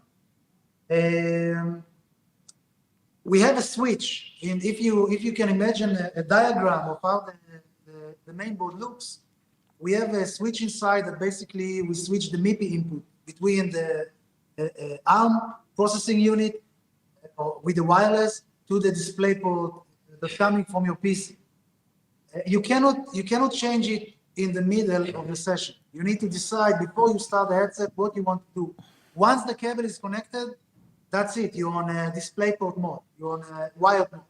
We have a switch, and if you can imagine a diagram of how the main board looks, we have a switch inside that basically we switch the MIPI input between the ARM processing unit with the wireless to the display port that's coming from your PC. You cannot change it in the middle of the session. You need to decide before you start the headset what you want to do. Once the cable is connected, that's it. You're on a display port mode. You're on a wired mode.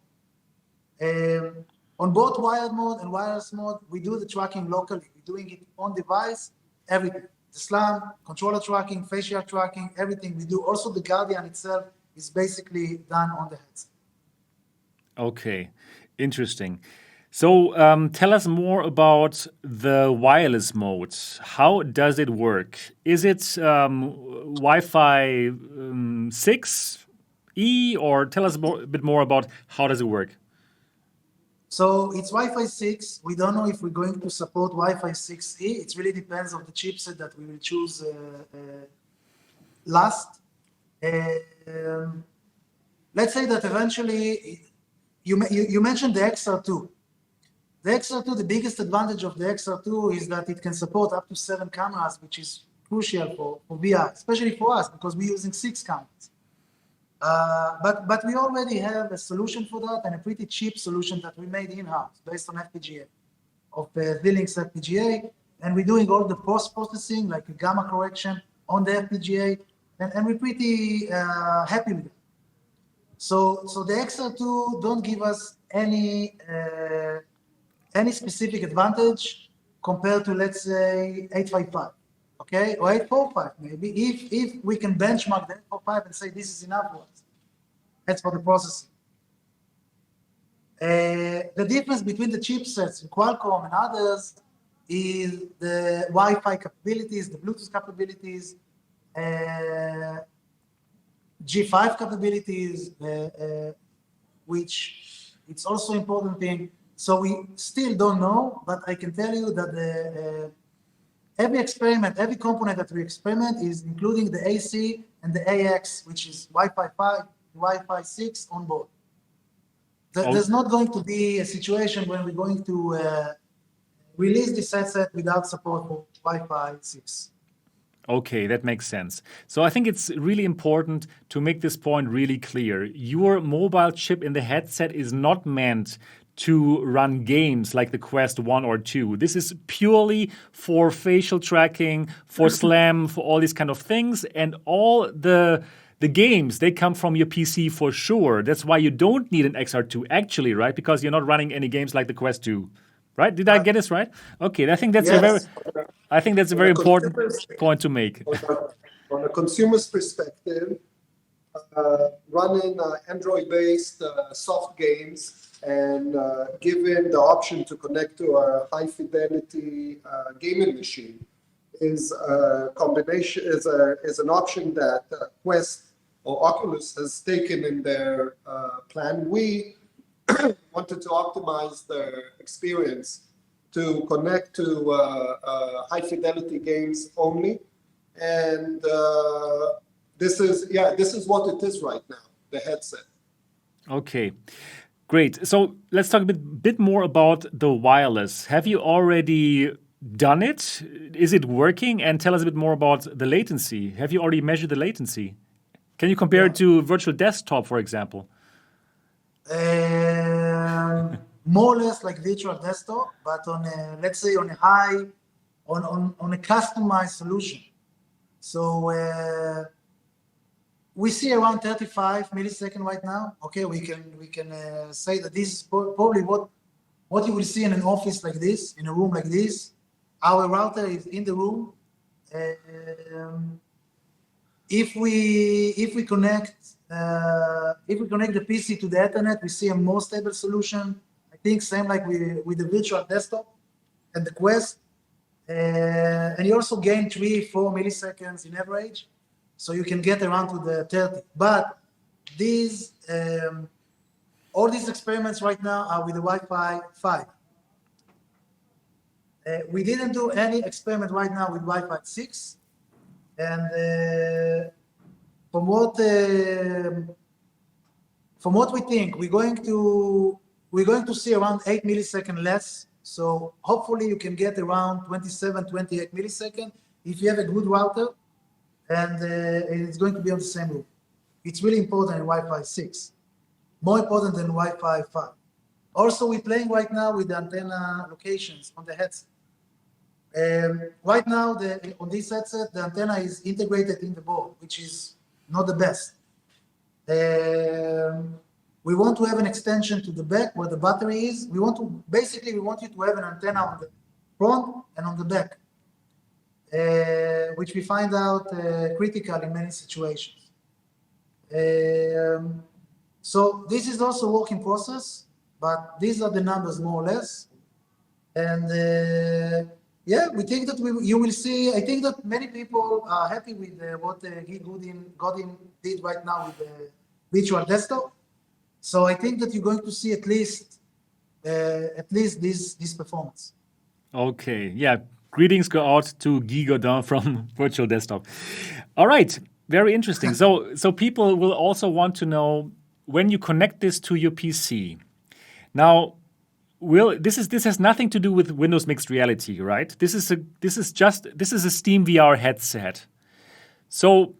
On both wired mode and wireless mode, we do the tracking locally. We're doing it on device, everything. The SLAM, controller tracking, facial tracking, everything we do. Also, the Guardian itself is basically done on the headset. Okay, interesting. So tell us more about the wireless mode. How does it work? Is it Wi-Fi 6E, or tell us a bit more about how does it work? So it's Wi-Fi 6. We don't know if we're going to support Wi-Fi 6E. It really depends on the chipset that we will choose last. Let's say that eventually, you mentioned the XR2. The XR2, the biggest advantage of the XR2 is that it can support up to 7 cameras, which is crucial for VR, especially for us because we're using 6 cameras. But we already have a solution for that and a pretty cheap solution that we made in-house based on FPGA, of D-Link's FPGA. And we're doing all the post-processing, like a gamma correction on the FPGA, and we're pretty happy with it. So the XR2 don't give us any specific advantage compared to, let's say, 855, okay, or 845 maybe, if we can benchmark the 845 and say this is enough for us. That's for the processing. The difference between the chipsets in Qualcomm and others is the Wi-Fi capabilities, the Bluetooth capabilities, G5 capabilities, which it's also important thing. So we still don't know, but I can tell you that every experiment, every component that we experiment is including the AC and the AX, which is Wi-Fi 5, Wi-Fi 6 on board. There's not going to be a situation when we're going to release this headset without support for Wi-Fi 6. Okay, that makes sense. So I think it's really important to make this point really clear. Your mobile chip in the headset is not meant to run games like the Quest 1 or 2. This is purely for facial tracking, for SLAM, for all these kind of things. And all the games, they come from your PC for sure. That's why you don't need an XR2 actually, right? Because you're not running any games like the Quest 2. Right? Did I get this right? Okay, I think that's Yes. a very important point to make. On a consumer's perspective, running Android-based soft games and given the option to connect to a high-fidelity gaming machine is a combination, is an option that Quest or Oculus has taken in their plan. We wanted to optimize their experience to connect to high-fidelity games only, and this is what it is right now, the headset. Okay, great. So let's talk a bit more about the wireless. Have you already done it? Is it working? And tell us a bit more about the latency. Have you already measured the latency? Can you compare it to virtual desktop, for example? More or less like virtual desktop, but on a, let's say on on a customized solution. So we see around 35 milliseconds right now. Okay, we can say that this is probably what you will see in an office like this, in a room like this. Our router is in the room. If we connect the PC to the Ethernet, we see a more stable solution. I think same like with the virtual desktop and the Quest. And you also gain 3-4 milliseconds in average, so you can get around to the 30. But these all these experiments right now are with the Wi-Fi 5. We didn't do any experiment right now with Wi-Fi 6, and from what we think, we're going to see around 8 milliseconds less. So hopefully you can get around 27, 28 milliseconds if you have a good router, and it's going to be on the same room. It's really important in Wi-Fi 6, more important than Wi-Fi 5. Also, we're playing right now with the antenna locations on the headset. Right now, on this headset, the antenna is integrated in the board, which is not the best. We want to have an extension to the back where the battery is. We want you to have an antenna on the front and on the back, which we find out critical in many situations. So this is also a work in process, but these are the numbers more or less. And yeah, we think that you will see. I think that many people are happy with what Godin did right now with the virtual desktop. So I think that you're going to see at least this performance. Okay, yeah. Greetings go out to Guy Godin from Virtual Desktop. All right, very interesting. So people will also want to know when you connect this to your PC. Now, this has nothing to do with Windows Mixed Reality, right? This is a SteamVR headset. So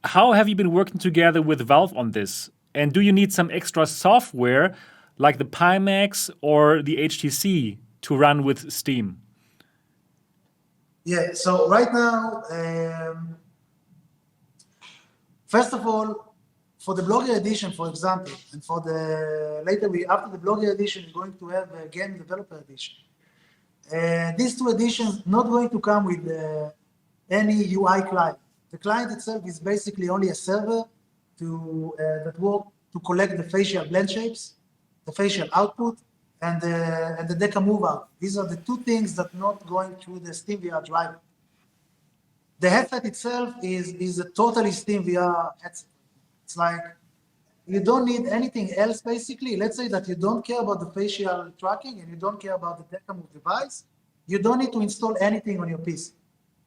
how have you been working together with Valve on this? And do you need some extra software like the Pimax or the HTC to run with Steam? Yeah, so right now, first of all, for the Blogger edition, for example, and for after the Blogger edition, we're going to have a Game Developer edition. These two editions not going to come with any UI client. The client itself is basically only a server that work to collect the facial blend shapes, the facial output, and the Deca move out. These are the two things that not going through the SteamVR driver. The headset itself is a totally SteamVR headset. It's like you don't need anything else basically. Let's say that you don't care about the facial tracking and you don't care about the Deca move device. You don't need to install anything on your PC.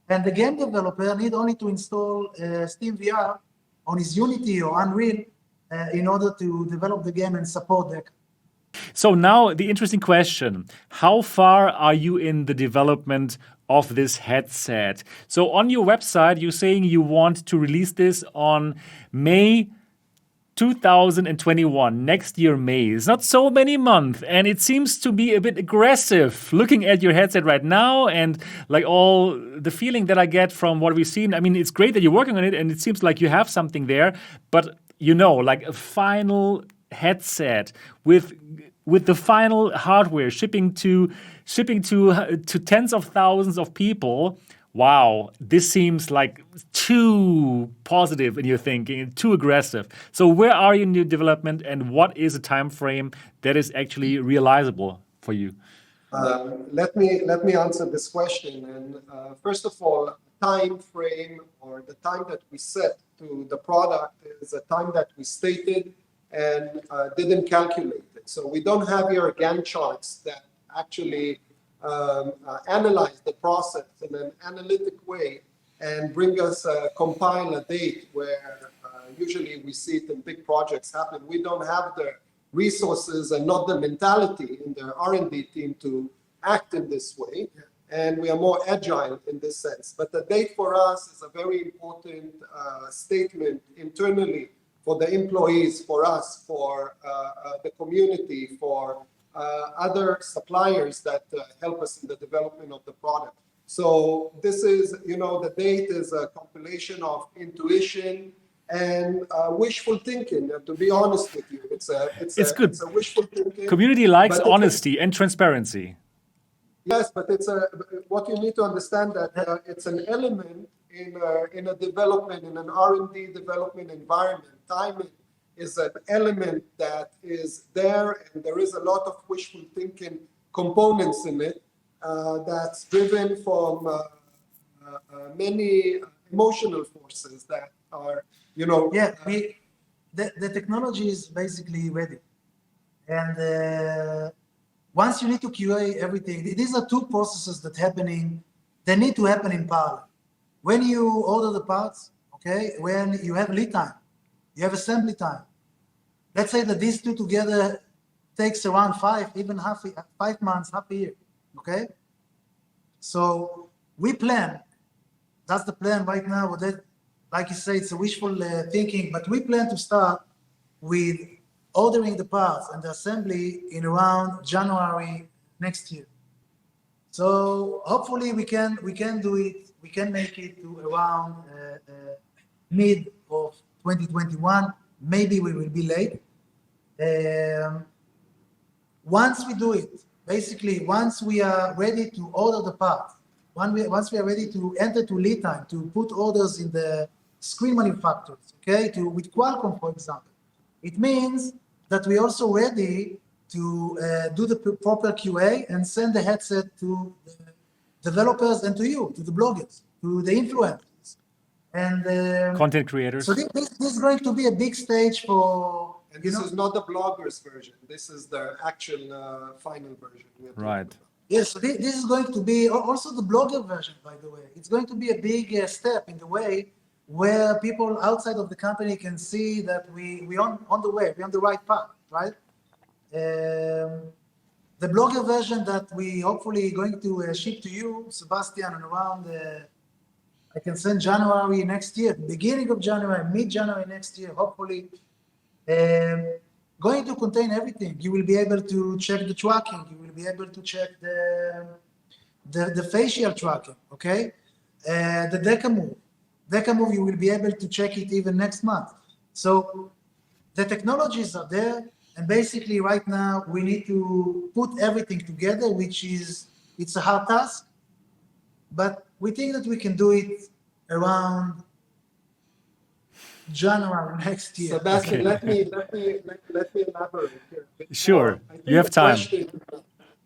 And the game developer need only to install SteamVR on his Unity or Unreal in order to develop the game and support Deca. So now the interesting question, how far are you in the development of this headset? So on your website, you're saying you want to release this on May 2021, next year, May. It's not so many months, and it seems to be a bit aggressive. Looking at your headset right now and like all the feeling that I get from what we've seen, I mean, it's great that you're working on it and it seems like you have something there, but you know, like a final headset with the final hardware shipping to tens of thousands of people. Wow, this seems like too positive in your thinking, too aggressive. So where are you in your development, and what is a time frame that is actually realizable for you? Let me answer this question. And first of all, time frame or the time that we set to the product is a time that we stated and didn't calculate it. So we don't have here Gantt charts that actually analyze the process in an analytic way and bring us compile a date where usually we see it in big projects happen. We don't have the resources and not the mentality in the R&D team to act in this way. And we are more agile in this sense. But the date for us is a very important statement internally for the employees, for us, for the community, for other suppliers that help us in the development of the product. So this is, the date is a compilation of intuition and wishful thinking. To be honest with you, it's good. a wishful thinking. Community likes but it's honesty and transparency. Yes, but what you need to understand that it's an element in a development, in an R&D development environment. Timing is an element that is there, and there is a lot of wishful thinking components in it that's driven from many emotional forces that are, Yeah, the technology is basically ready. And once you need to QA everything, these are two processes that they need to happen in parallel. When you order the parts, okay, when you have lead time, you have assembly time. Let's say that these two together takes around 5 months, half a year, okay? So we plan, that's the plan right now. Like you say, it's a wishful thinking, but we plan to start with ordering the parts and the assembly in around January next year. So hopefully we can do it. We can make it to around mid of 2021. Maybe we will be late. Once we do it, basically, once we are ready to order the parts, once we are ready to enter to lead time, to put orders in the screen manufacturers, okay, with Qualcomm, for example, it means that we're also ready to do the proper QA and send the headset to the developers and to you, to the bloggers, to the influencers. And Content creators. so this is going to be a big stage for, and this is not the bloggers version. This is the actual final version. Right. Yes, so this is going to be also the blogger version, by the way. It's going to be a big step in the way where people outside of the company can see that we're on the way, we're on the right path, right? The blogger version that we hopefully going to ship to you, Sebastian, and around, I can send January next year, beginning of January, mid-January next year, hopefully, going to contain everything. You will be able to check the tracking. You will be able to check the facial tracking, okay? The Deca move, you will be able to check it even next month. So the technologies are there, and basically right now we need to put everything together, it's a hard task, but we think that we can do it around January next year. Sebastian, let me elaborate here. Sure, you have time.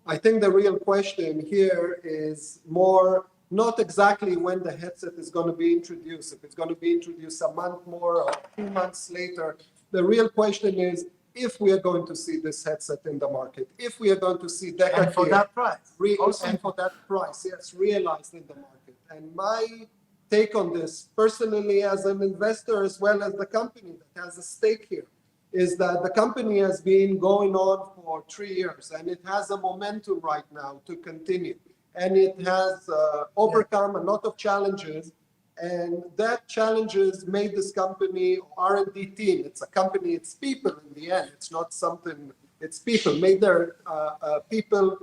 I think the real question here is more not exactly when the headset is going to be introduced, if it's going to be introduced a month more or 2 months later. The real question is if we are going to see this headset in the market, if we are going to see DecaGear. And for that price. And for that price, yes, realized in the market. And my take on this, personally as an investor as well as the company that has a stake here, is that the company has been going on for 3 years and it has a momentum right now to continue. And it has overcome a lot of challenges, and that challenges made this company R&D team. It's a company, it's people in the end. It's not something, it's people, made their people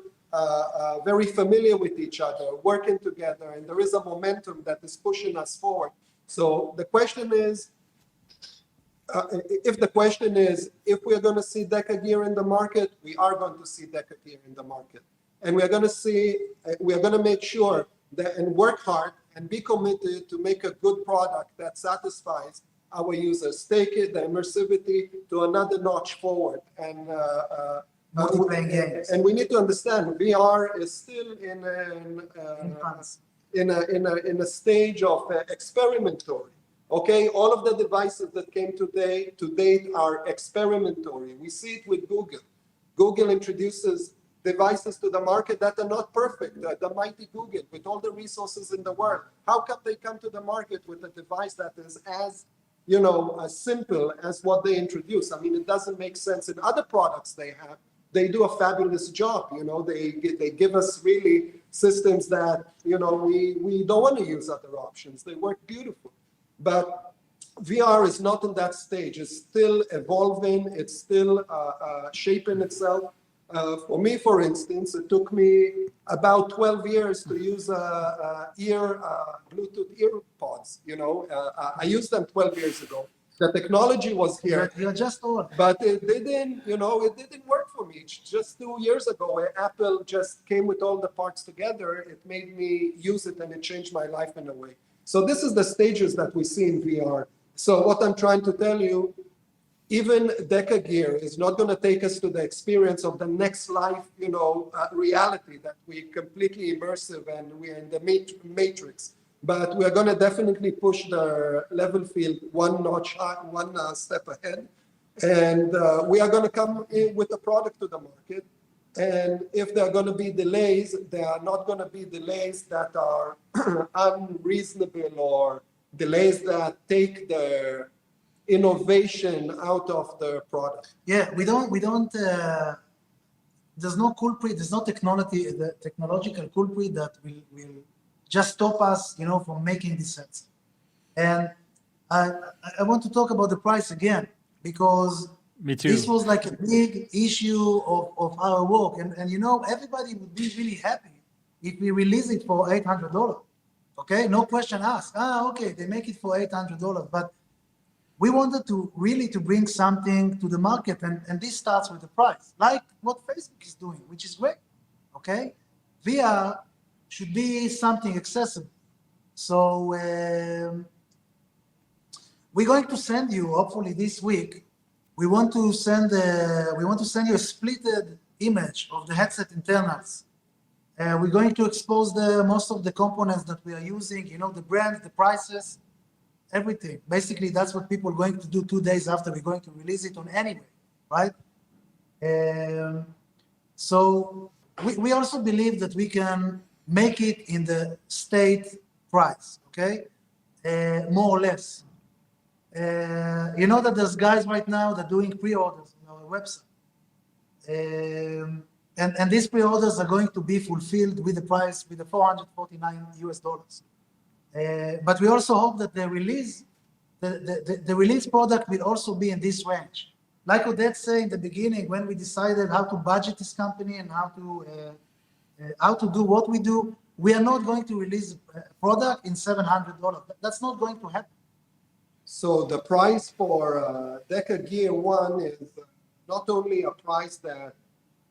very familiar with each other, working together, and there is a momentum that is pushing us forward. So the question is, if we're going to see DecaGear in the market, we are going to see DecaGear in the market. And we're going to make sure that and work hard and be committed to make a good product that satisfies our users, take it, the immersivity to another notch forward. And multiplaying games. And we need to understand VR is still in a stage of experimentary. Okay, all of the devices that came to date are experimentary. We see it with Google. Google introduces devices to the market that are not perfect. The mighty Google, with all the resources in the world, how come they come to the market with a device that is as simple as what they introduce? I mean, it doesn't make sense. In other products they have, they do a fabulous job. They give us really systems that we don't want to use other options. They work beautiful. But VR is not in that stage. It's still evolving. It's still shaping itself. For me, for instance, it took me about 12 years to use Bluetooth earpods. I used them 12 years ago. The technology was here, You're just old. but it didn't, it didn't work for me. Just 2 years ago, where Apple just came with all the parts together, it made me use it and it changed my life in a way. So this is the stages that we see in VR. So what I'm trying to tell you, even DecaGear is not going to take us to the experience of the next life, reality that we completely immersive and we're in the matrix. But we are going to definitely push the level field one notch, one step ahead. And we are going to come in with a product to the market. And if there are going to be delays, they are not going to be delays that are unreasonable or delays that take the innovation out of the product. Yeah, we don't, there's no culprit, there's no the technological culprit that will just stop us, from making these sets. And I want to talk about the price again, because Me too. this was like a big issue of our work. And everybody would be really happy if we release it for $800. Okay, no question asked. Okay, they make it for $800, but we wanted to really bring something to the market, and this starts with the price, like what Facebook is doing, which is great. Okay, VR should be something accessible. So we're going to send you, hopefully this week, we want to send you a splitted image of the headset internals. We're going to expose most of the components that we are using, the brands, the prices, everything. Basically, that's what people are going to do 2 days after we're going to release it on anyway, right? So we also believe that we can make it in the state price, okay? More or less. That there's guys right now that are doing pre-orders on our website. And these pre-orders are going to be fulfilled with the price, with the $449. But we also hope that the release product will also be in this range. Like Oded said in the beginning, when we decided how to budget this company and how to do what we do, we are not going to release a product in $700. That's not going to happen. So the price for DecaGear 1 is not only a price that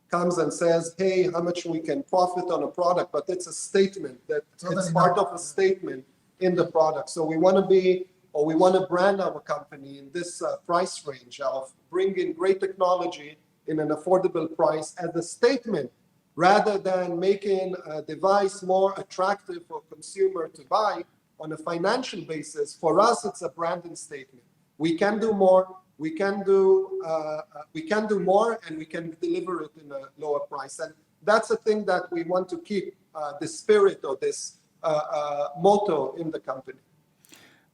comes and says, hey, how much we can profit on a product, but it's a statement that it's part of a statement in the product. So we want to brand our company in this price range of bringing great technology in an affordable price as a statement, rather than making a device more attractive for consumer to buy on a financial basis. For us, it's a branding statement. We can do more. We can do more, and we can deliver it in a lower price. And that's a thing that we want to keep the spirit of this motto in the company.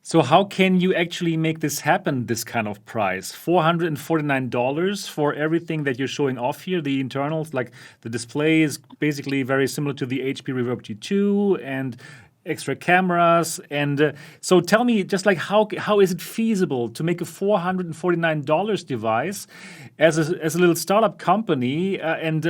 So how can you actually make this happen, this kind of price? $449 for everything that you're showing off here, the internals, like the display is basically very similar to the HP Reverb G2 and extra cameras. And so tell me, just like how is it feasible to make a $449 device as a little startup company and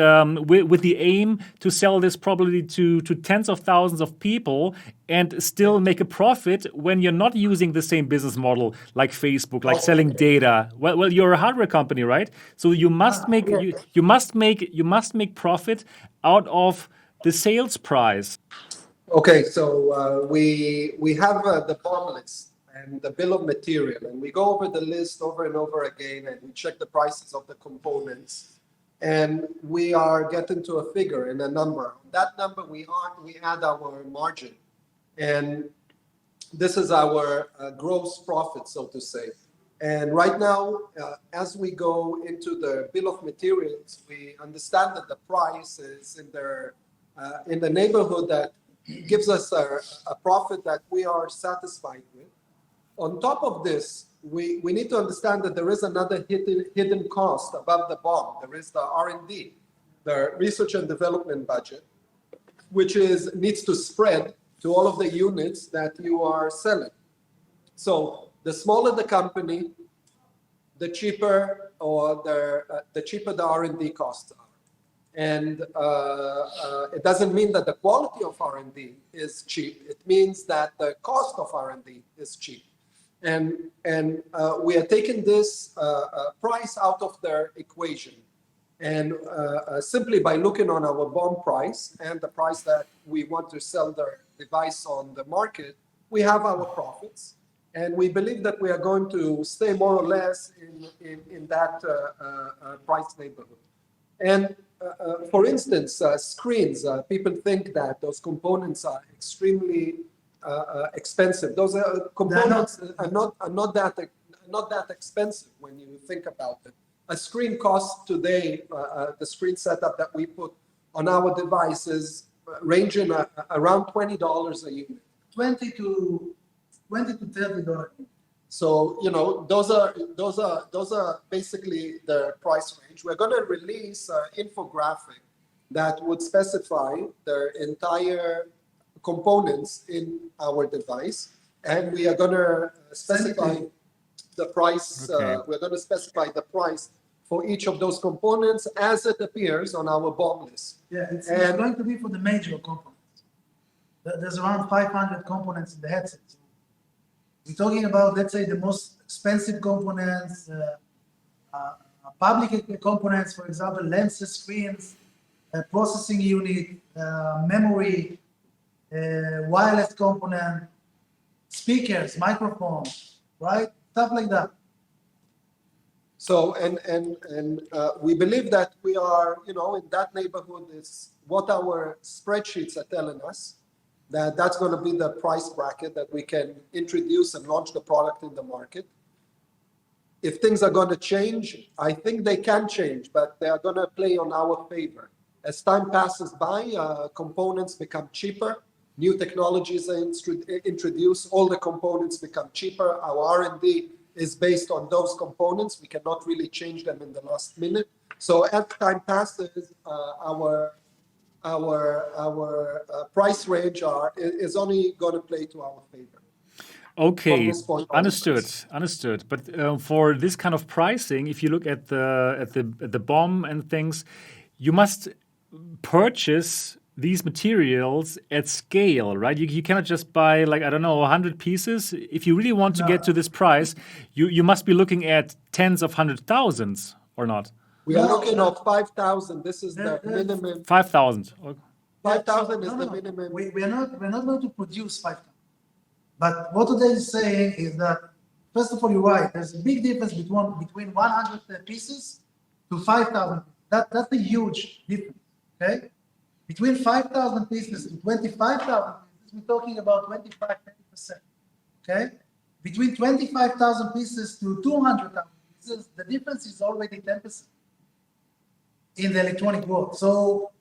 with the aim to sell this probably to tens of thousands of people and still make a profit when you're not using the same business model like Facebook, like selling data? Well, you're a hardware company, right? So you must make you must make profit out of the sales price. Okay, so we have the BOM list and the bill of material, and we go over the list over and over again, and we check the prices of the components, and we are getting to a figure and a number. That number we add our margin, and this is our gross profit, so to say. And right now, as we go into the bill of materials, we understand that the price is in the neighborhood that gives us a profit that we are satisfied with. On top of this, we need to understand that there is another hidden cost above the BOM. There is the R&D, the research and development budget, which needs to spread to all of the units that you are selling. So the smaller the company, the cheaper the R&D costs are. And it doesn't mean that the quality of R&D is cheap. It means that the cost of R&D is cheap. And we are taking this price out of their equation. And simply by looking on our BOM price and the price that we want to sell their device on the market, we have our profits. And we believe that we are going to stay more or less in that price neighborhood. And for instance, screens, people think that those components are extremely expensive. Those components are not that expensive when you think about it. A screen costs today, the screen setup that we put on our devices ranging around $20 a unit. 20 to $30. So those are basically the price range. We're going to release an infographic that would specify the entire components in our device, and we are going to specify the price. We're going to specify the price for each of those components as it appears on our BOM list. Yeah, it's going to be for the major components. There's around 500 components in the headset. So we're talking about, let's say, the most expensive components, public components, for example, lenses, screens, processing unit, memory, wireless component, speakers, microphones, right? Stuff like that. So, and we believe that we are, in that neighborhood is what our spreadsheets are telling us, that that's going to be the price bracket that we can introduce and launch the product in the market. If things are going to change, I think they can change, but they are going to play on our favor. As time passes by, components become cheaper, new technologies are introduced, all the components become cheaper. Our R&D is based on those components. We cannot really change them in the last minute. So as time passes, our price range is only going to play to our favor. Okay, understood. But for this kind of pricing, if you look at the BOM and things, you must purchase these materials at scale, right? You cannot just buy 100 pieces. If you really want to get to this price, you must be looking at tens of hundred thousands, or not? We are looking at 5,000. This is the minimum. 5,000. 5,000 is the minimum. We're not going to produce 5,000. But what Oded is saying is that, first of all, you're right. There's a big difference between 100 pieces to 5,000. That's a huge difference. Okay. Between 5,000 pieces to 25,000 pieces, we're talking about 25-30%. Okay? Between 25,000 pieces to 200,000 pieces, the difference is already 10% in the electronic world. So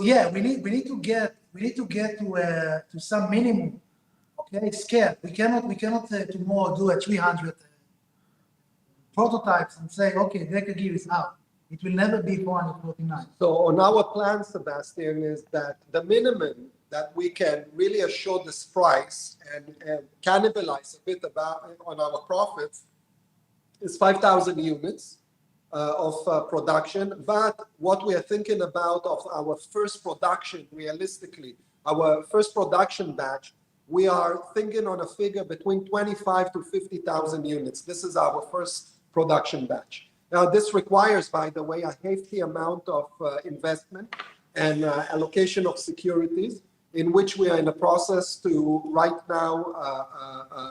yeah, we need to get to some minimum. Okay, scale. We cannot tomorrow do a 300 prototypes and say, okay, DecaGear is out. It will never be 449. So on our plan, Sebastian, is that the minimum that we can really assure this price and cannibalize a bit on our profits is 5,000 units of production. But what we are thinking about of our first production, realistically, our first production batch, we are thinking on a figure between 25 to 50,000 units. This is our first production batch. Now, this requires, by the way, a hefty amount of investment and allocation of securities, in which we are in the process to right now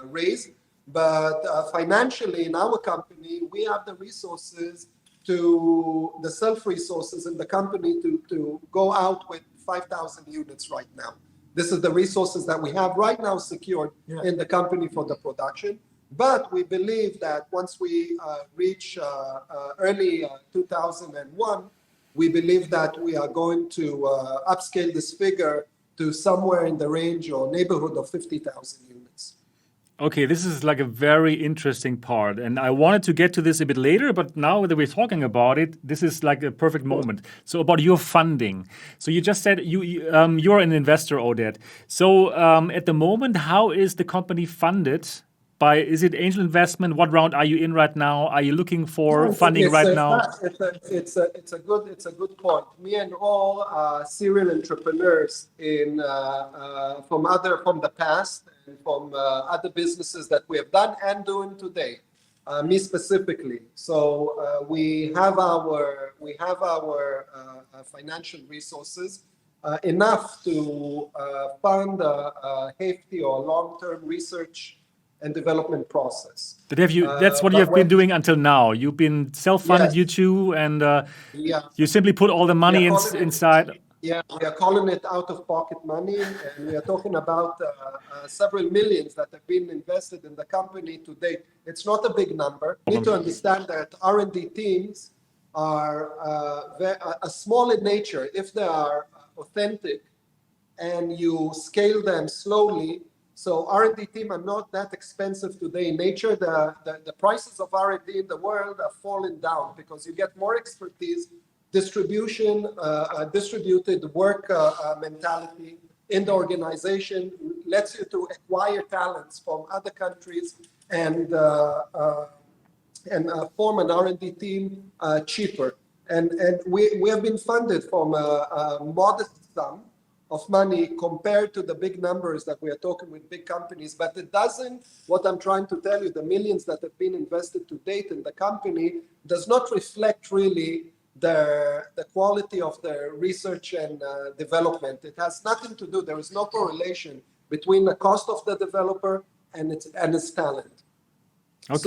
raise. But financially, in our company, we have the resources the self-resources in the company to go out with 5,000 units right now. This is the resources that we have right now secured in the company for the production. But we believe that once we reach early 2001, we believe that we are going to upscale this figure to somewhere in the range or neighborhood of 50,000 units. Okay, this is like a very interesting part. And I wanted to get to this a bit later, but now that we're talking about it, this is like a perfect moment. So about your funding. So you just said you're an investor, Oded. So at the moment, how is the company funded by, is it angel investment? What round are you in right now? Are you looking for funding right now? It's a good point. Me and all serial entrepreneurs from the past and from other businesses that we have done and doing today. Me specifically. So we have our financial resources enough to fund a hefty or long-term research and development process. But that's what you have been doing until now. You've been self-funded, Yes. you two, and Yeah. you simply put all the money inside. Yeah, we are calling it out-of-pocket money, and we are talking about several millions that have been invested in the company to date. It's not a big number. You need to understand that R&D teams are small in nature. If they are authentic and you scale them slowly, so R&D team are not that expensive today in nature. The prices of R&D in the world are falling down because you get more expertise, distributed work mentality in the organization, lets you to acquire talents from other countries and form an R&D team cheaper. And we have been funded from a modest sum of money compared to the big numbers that we are talking with big companies. But it doesn't, what I'm trying to tell you, the millions that have been invested to date in the company does not reflect really the quality of the research and development. It has nothing to do, there is no correlation between the cost of the developer and its talent. Okay.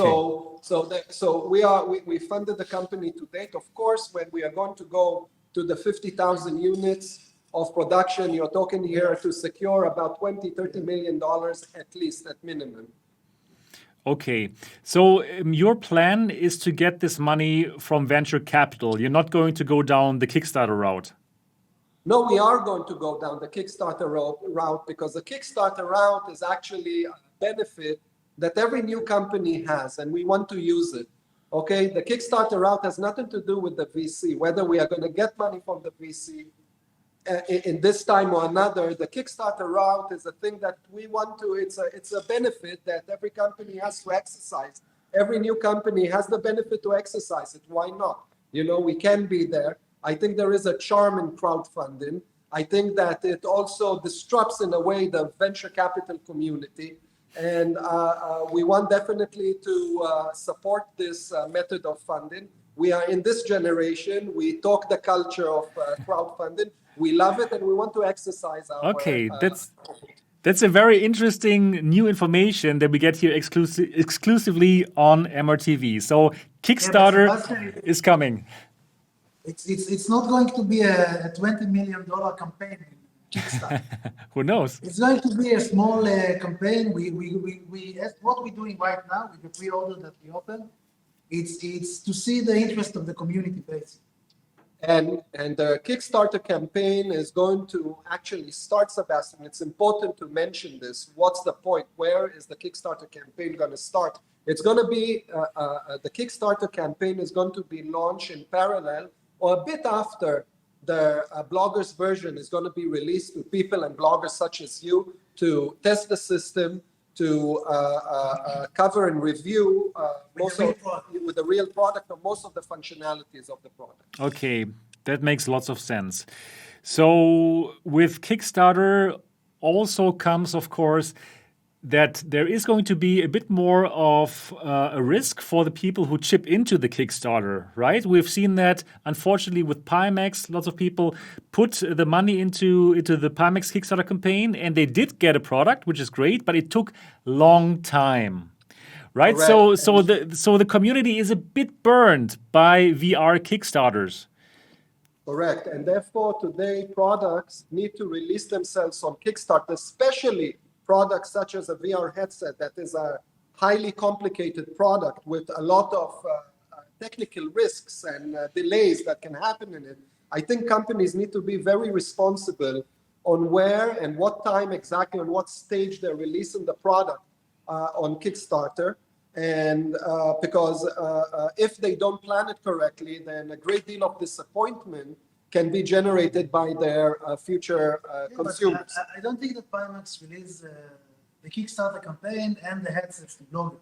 So we funded the company to date. Of course, when we are going to go to the 50,000 units of production, you're talking here to secure about $20-30 million at least, at minimum. Okay, so your plan is to get this money from venture capital. You're not going to go down the Kickstarter route. No, we are going to go down the Kickstarter route because the Kickstarter route is actually a benefit that every new company has, and we want to use it. Okay, the Kickstarter route has nothing to do with the VC, whether we are going to get money from the VC in this time or another. The Kickstarter route is a thing that we want to, it's a benefit that every company has to exercise. Every new company has the benefit to exercise it. Why not? You know, we can be there. I think there is a charm in crowdfunding. I think that it also disrupts in a way the venture capital community. And we want definitely to support this method of funding. We are in this generation. We talk the culture of crowdfunding. We love it, and we want to exercise our. Okay, that's a very interesting new information that we get here exclusively on MRTV. So Kickstarter is coming. It's not going to be a $20 million campaign in Kickstarter. Who knows? It's going to be a small campaign. What we're doing right now with the pre-order that we open, it's to see the interest of the community base. And the Kickstarter campaign is going to actually start, Sebastian. It's important to mention this. What's the point? Where is the Kickstarter campaign going to start? It's going to be, the Kickstarter campaign is going to be launched in parallel or a bit after the bloggers version is going to be released to people and bloggers such as you to test the system, to cover and review with the real product or most of the functionalities of the product. Okay, that makes lots of sense. So with Kickstarter also comes, of course, that there is going to be a bit more of a risk for the people who chip into the Kickstarter, right? We've seen that, unfortunately, with Pimax. Lots of people put the money into the Pimax Kickstarter campaign, and they did get a product, which is great, but it took long time, right? Correct. So the community is a bit burned by VR Kickstarters. Correct, and therefore today products need to release themselves on Kickstarter, especially products such as a VR headset that is a highly complicated product with a lot of technical risks and delays that can happen in it. I think companies need to be very responsible on where and what time exactly, on what stage they're releasing the product on Kickstarter. And because if they don't plan it correctly, then a great deal of disappointment can be generated by their future consumers. I don't think that Pimax released the Kickstarter campaign and the headsets to bloggers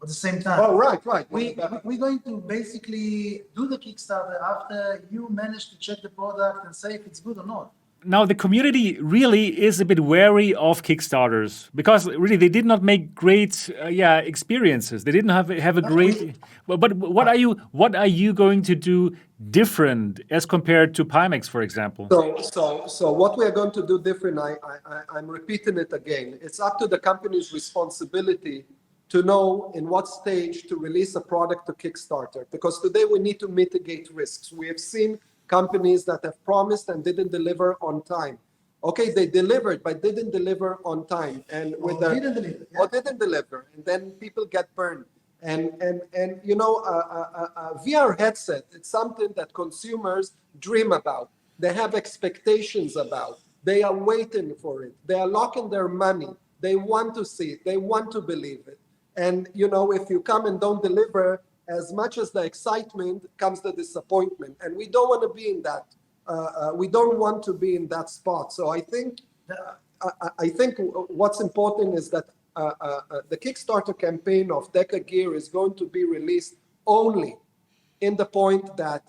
at the same time. Oh, right. We're going to basically do the Kickstarter after you manage to check the product and say if it's good or not. Now, the community really is a bit wary of Kickstarters because really they did not make great experiences. They didn't have a great. But what are you going to do different as compared to Pimax, for example? So what we are going to do different, I'm repeating it again. It's up to the company's responsibility to know in what stage to release a product to Kickstarter, because today we need to mitigate risks. We have seen companies that have promised and didn't deliver on time. Okay, they delivered, but didn't deliver on time, and didn't deliver, and then people get burned. And you know, a VR headset, it's something that consumers dream about. They have expectations about. They are waiting for it. They are locking their money. They want to see it. They want to believe it. And you know, if you come and don't deliver, as much as the excitement comes the disappointment, and we don't want to be in that. We don't want to be in that spot. So I think what's important is that the Kickstarter campaign of DecaGear is going to be released only in the point that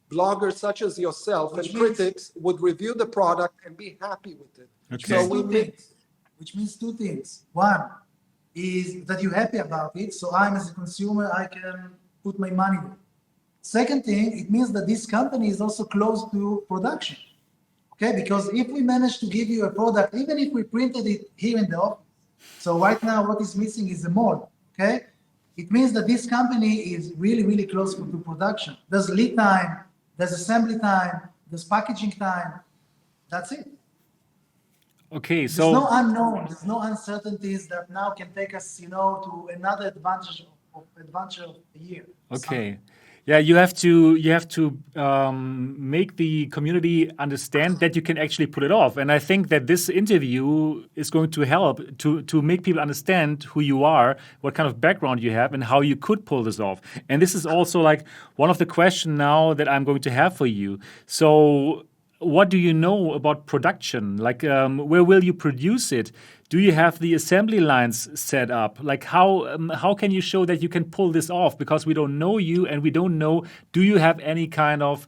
bloggers such as yourself and critics would review the product and be happy with it. Okay. So which means two things. One is that you're happy about it, so I'm as a consumer, I can put my money there. Second thing, it means that this company is also close to production. Okay, because if we manage to give you a product, even if we printed it here in the office, so right now what is missing is a mold. Okay, it means that this company is really, really close to production. There's lead time, there's assembly time, there's packaging time. That's it. Okay, There's so no unknown, there's no uncertainties that now can take us, you know, to another advantage of a year. okay. Yeah, you have to make the community understand that you can actually pull it off. And I think that this interview is going to help to make people understand who you are, what kind of background you have, and how you could pull this off. And this is also like one of the questions now that I'm going to have for you. So what do you know about production? Like, where will you produce it? Do you have the assembly lines set up? Like, how can you show that you can pull this off? Because we don't know you, and we don't know. Do you have any kind of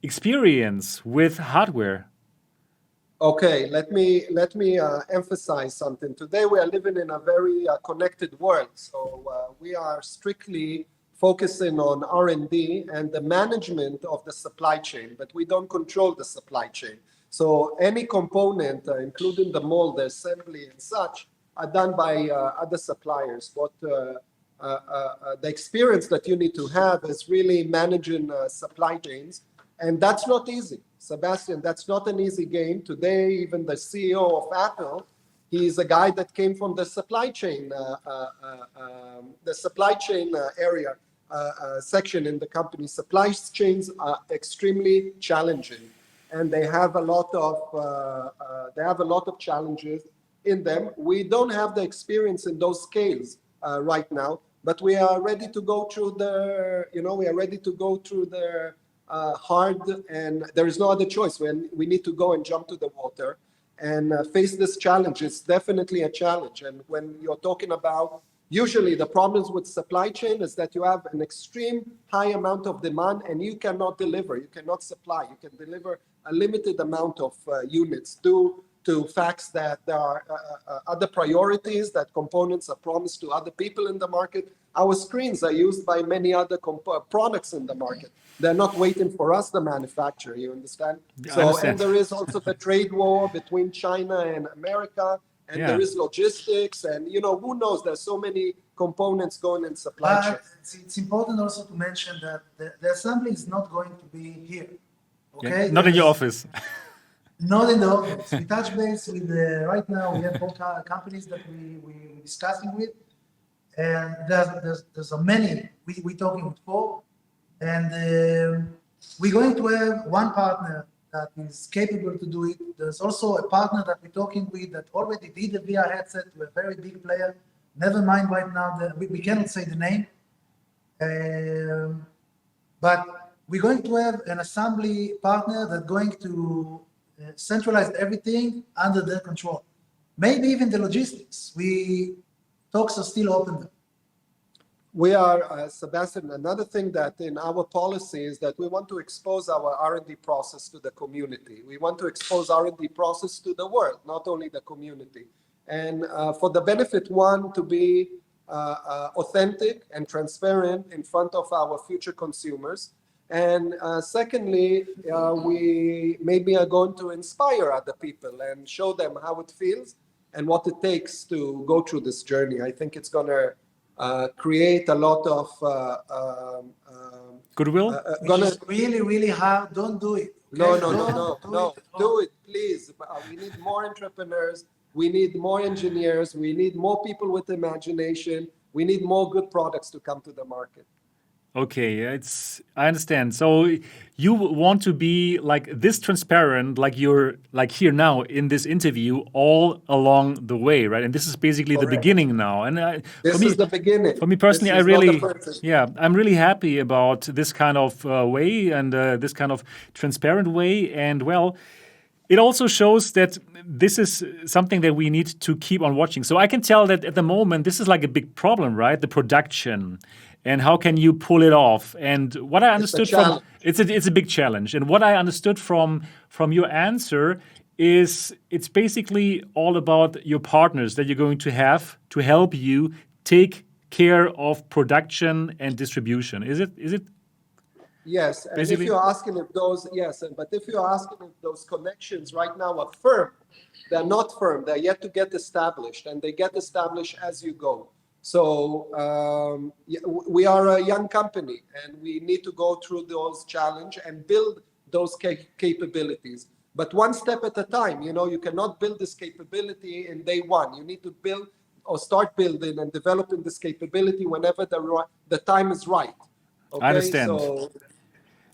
experience with hardware? Okay, let me emphasize something. Today we are living in a very connected world. So we are strictly focusing on R&D and the management of the supply chain, but we don't control the supply chain. So any component, including the mold, the assembly and such, are done by other suppliers. But the experience that you need to have is really managing supply chains. And that's not easy, Sebastian. That's not an easy game. Today, even the CEO of Apple, he's a guy that came from the supply chain, area section in the company. Supply chains are extremely challenging, and they have a lot of challenges in them. We don't have the experience in those scales right now, but we are ready to go through the hard, and there is no other choice. When we need to go and jump to the water and face this challenge, it's definitely a challenge. And when you're talking about, usually the problems with supply chain is that you have an extreme high amount of demand and you cannot deliver, you cannot supply, you can deliver a limited amount of units due to facts that there are other priorities, that components are promised to other people in the market. Our screens are used by many other products in the market. They're not waiting for us, the manufacturer, you understand? And there is also the trade war between China and America, and there is logistics, and who knows, there's so many components going in supply chain. It's important also to mention that the assembly is not going to be here. Okay? Not in your office. Not in the office. We touch base with right now we have 4 companies that we're discussing with, and there's a many. We're talking with 4, and we're going to have one partner that is capable to do it. There's also a partner that we're talking with that already did a VR headset to a very big player. Never mind right now, we cannot say the name. But we're going to have an assembly partner that's going to centralize everything under their control. maybe even the logistics. Talks are still open there. We are, Sebastian, another thing that in our policy is that we want to expose our R&D process to the community. We want to expose R&D process to the world, not only the community. And for the benefit, one, to be authentic and transparent in front of our future consumers. And secondly, we maybe are going to inspire other people and show them how it feels and what it takes to go through this journey. I think it's going to create a lot of Goodwill? It's really, really hard. Don't do it. No, Okay? do it, please. We need more entrepreneurs. We need more engineers. We need more people with imagination. We need more good products to come to the market. Okay, I understand. So you want to be like this transparent, like you're like here now in this interview all along the way, right? And this is basically the Correct. beginning now. And This is the beginning. For me personally, This I is not really, the first. yeah, I'm really happy about this kind of way and this kind of transparent way. And well, it also shows that this is something that we need to keep on watching. So I can tell that at the moment, this is like a big problem, right? The production. And how can you pull it off? And what I understood from it's a big challenge. And what I understood from your answer is it's basically all about your partners that you're going to have to help you take care of production and distribution. Is it? Yes, and Basically- if you're asking if those, but if you're asking if those connections right now are firm, they're not firm. They're yet to get established, and they get established as you go. So we are a young company, and we need to go through those challenges and build those capabilities. But one step at a time. You cannot build this capability in day one. You need to build or start building and developing this capability whenever the time is right. Okay? I understand. So,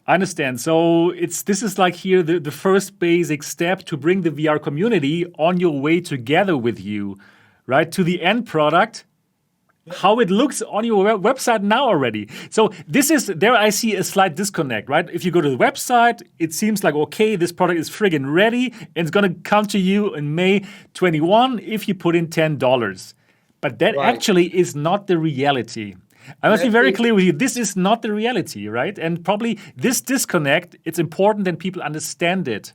I understand. So this is like here the first basic step to bring the VR community on your way together with you, right? To the end product, how it looks on your website now already. So there I see a slight disconnect, right? If you go to the website, it seems like, okay, this product is friggin' ready and it's gonna come to you in May 21 if you put in $10. But that actually is not the reality. I must be very clear with you. This is not the reality, right? And probably this disconnect, it's important that people understand it.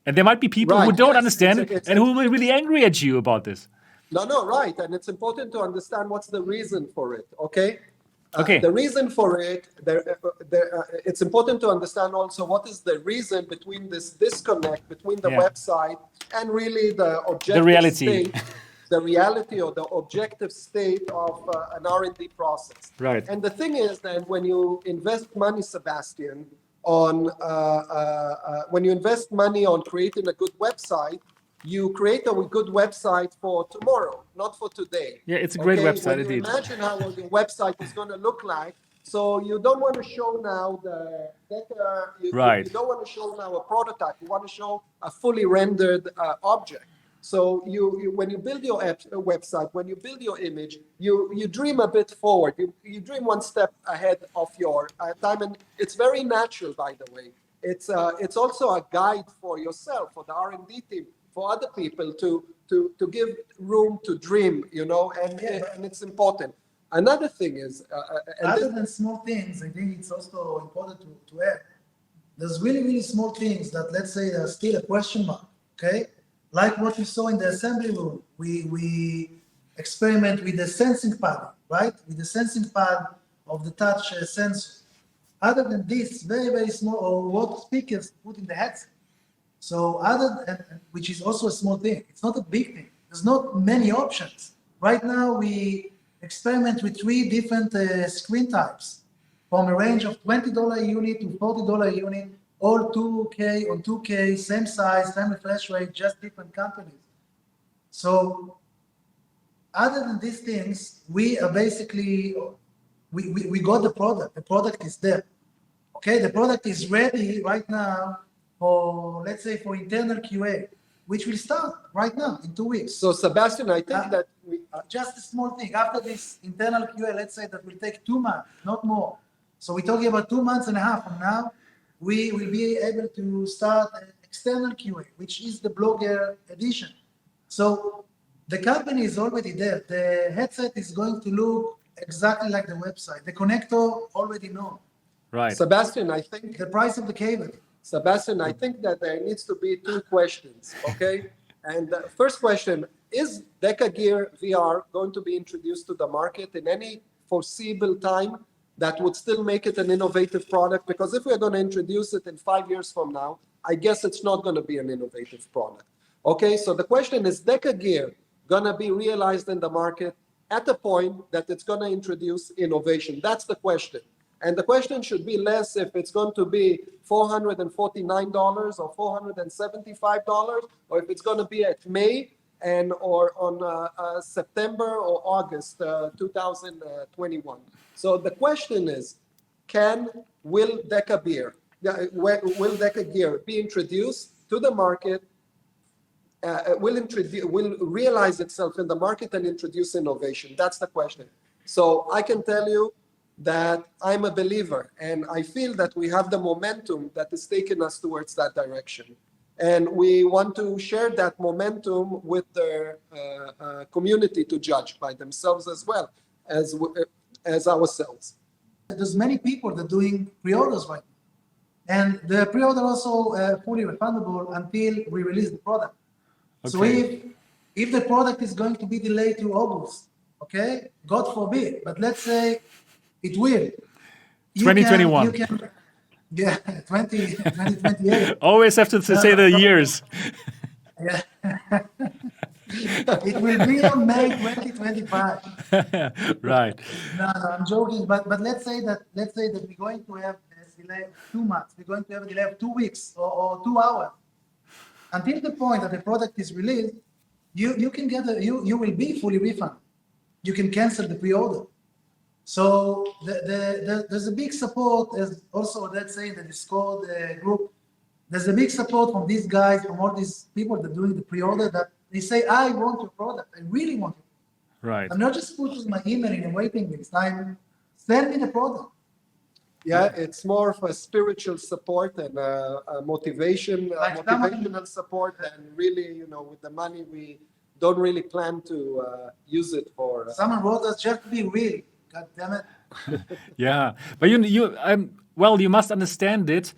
And there might be people who don't understand it and who will be really angry at you about this. No, right. And it's important to understand what's the reason for it, okay? Okay. The reason for it, it's important to understand also what is the reason between this disconnect between the website and really the objective state, the reality or the objective state of an R&D process. Right. And the thing is that when you invest money, Sebastian, on creating a good website, you create a good website for tomorrow, not for today. Yeah, it's a great website when you indeed. imagine how your website is going to look like. So you don't want to show now the data. You don't want to show now a prototype. You want to show a fully rendered object. So you when you build your website, when you build your image, you dream a bit forward. You dream one step ahead of your time, and it's very natural, by the way. It's also a guide for yourself, for the R&D team, for other people to give room to dream, and it's important. Another thing is, other than small things, I think it's also important to add. There's really, really small things that, let's say, are still a question mark, okay? Like what we saw in the assembly room, we experiment with the sensing pad, right? With the sensing pad of the touch sensor. Other than this, very, very small, or what speakers put in the headset. So which is also a small thing. It's not a big thing. There's not many options. Right now, we experiment with 3 different screen types, from a range of $20 unit to $40 unit, all 2K on 2K, same size, same refresh rate, just different companies. So other than these things, we are basically, we got the product. The product is there. Okay, the product is ready right now for, let's say, for internal QA, which will start right now in 2 weeks. So Sebastian, I think that just a small thing. After this internal QA, let's say that will take 2 months, not more. So we're talking about 2.5 months from now. We will be able to start an external QA, which is the Blogger edition. So The company is already there. The headset is going to look exactly like the website. The connector already know. Right. Sebastian, I think The price of the cable. Sebastian, I think that there needs to be two questions, okay? And the first question, is DecaGear VR going to be introduced to the market in any foreseeable time that would still make it an innovative product? Because if we're going to introduce it in 5 years from now, I guess it's not going to be an innovative product. Okay, so the question is DecaGear going to be realized in the market at a point that it's going to introduce innovation? That's the question. And the question should be less if it's going to be $449 or $475, or if it's going to be at May or on September or August 2021. So the question is, will DecaGear be introduced to the market? Will realize itself in the market and introduce innovation? That's the question. So I can tell you that I'm a believer, and I feel that we have the momentum that is taking us towards that direction. And we want to share that momentum with the community to judge by themselves as well as ourselves. There's many people that are doing pre-orders right now. And the pre-order also fully refundable until we release the product. Okay. So if the product is going to be delayed to August, okay, God forbid, but let's say it will. 2021. Yeah, 2028. Always have to say the years. Yeah. It will be on May 2025. Right. No, I'm joking. But let's say that we're going to have a delay of 2 months. We're going to have a delay of 2 weeks or 2 hours. Until the point that the product is released, you can get you will be fully refunded. You can cancel the pre-order. So there's a big support, as also let's say in the Discord group, there's a big support from these guys, from all these people that are doing the pre-order, that they say, I want your product. I really want it. Right. I'm not just putting my email in a waiting list. Send me the product. Yeah, it's more of a spiritual support and a motivational support, and really, with the money, we don't really plan to use it for. Someone wrote us, just be real. God damn it. Yeah, but you must understand it.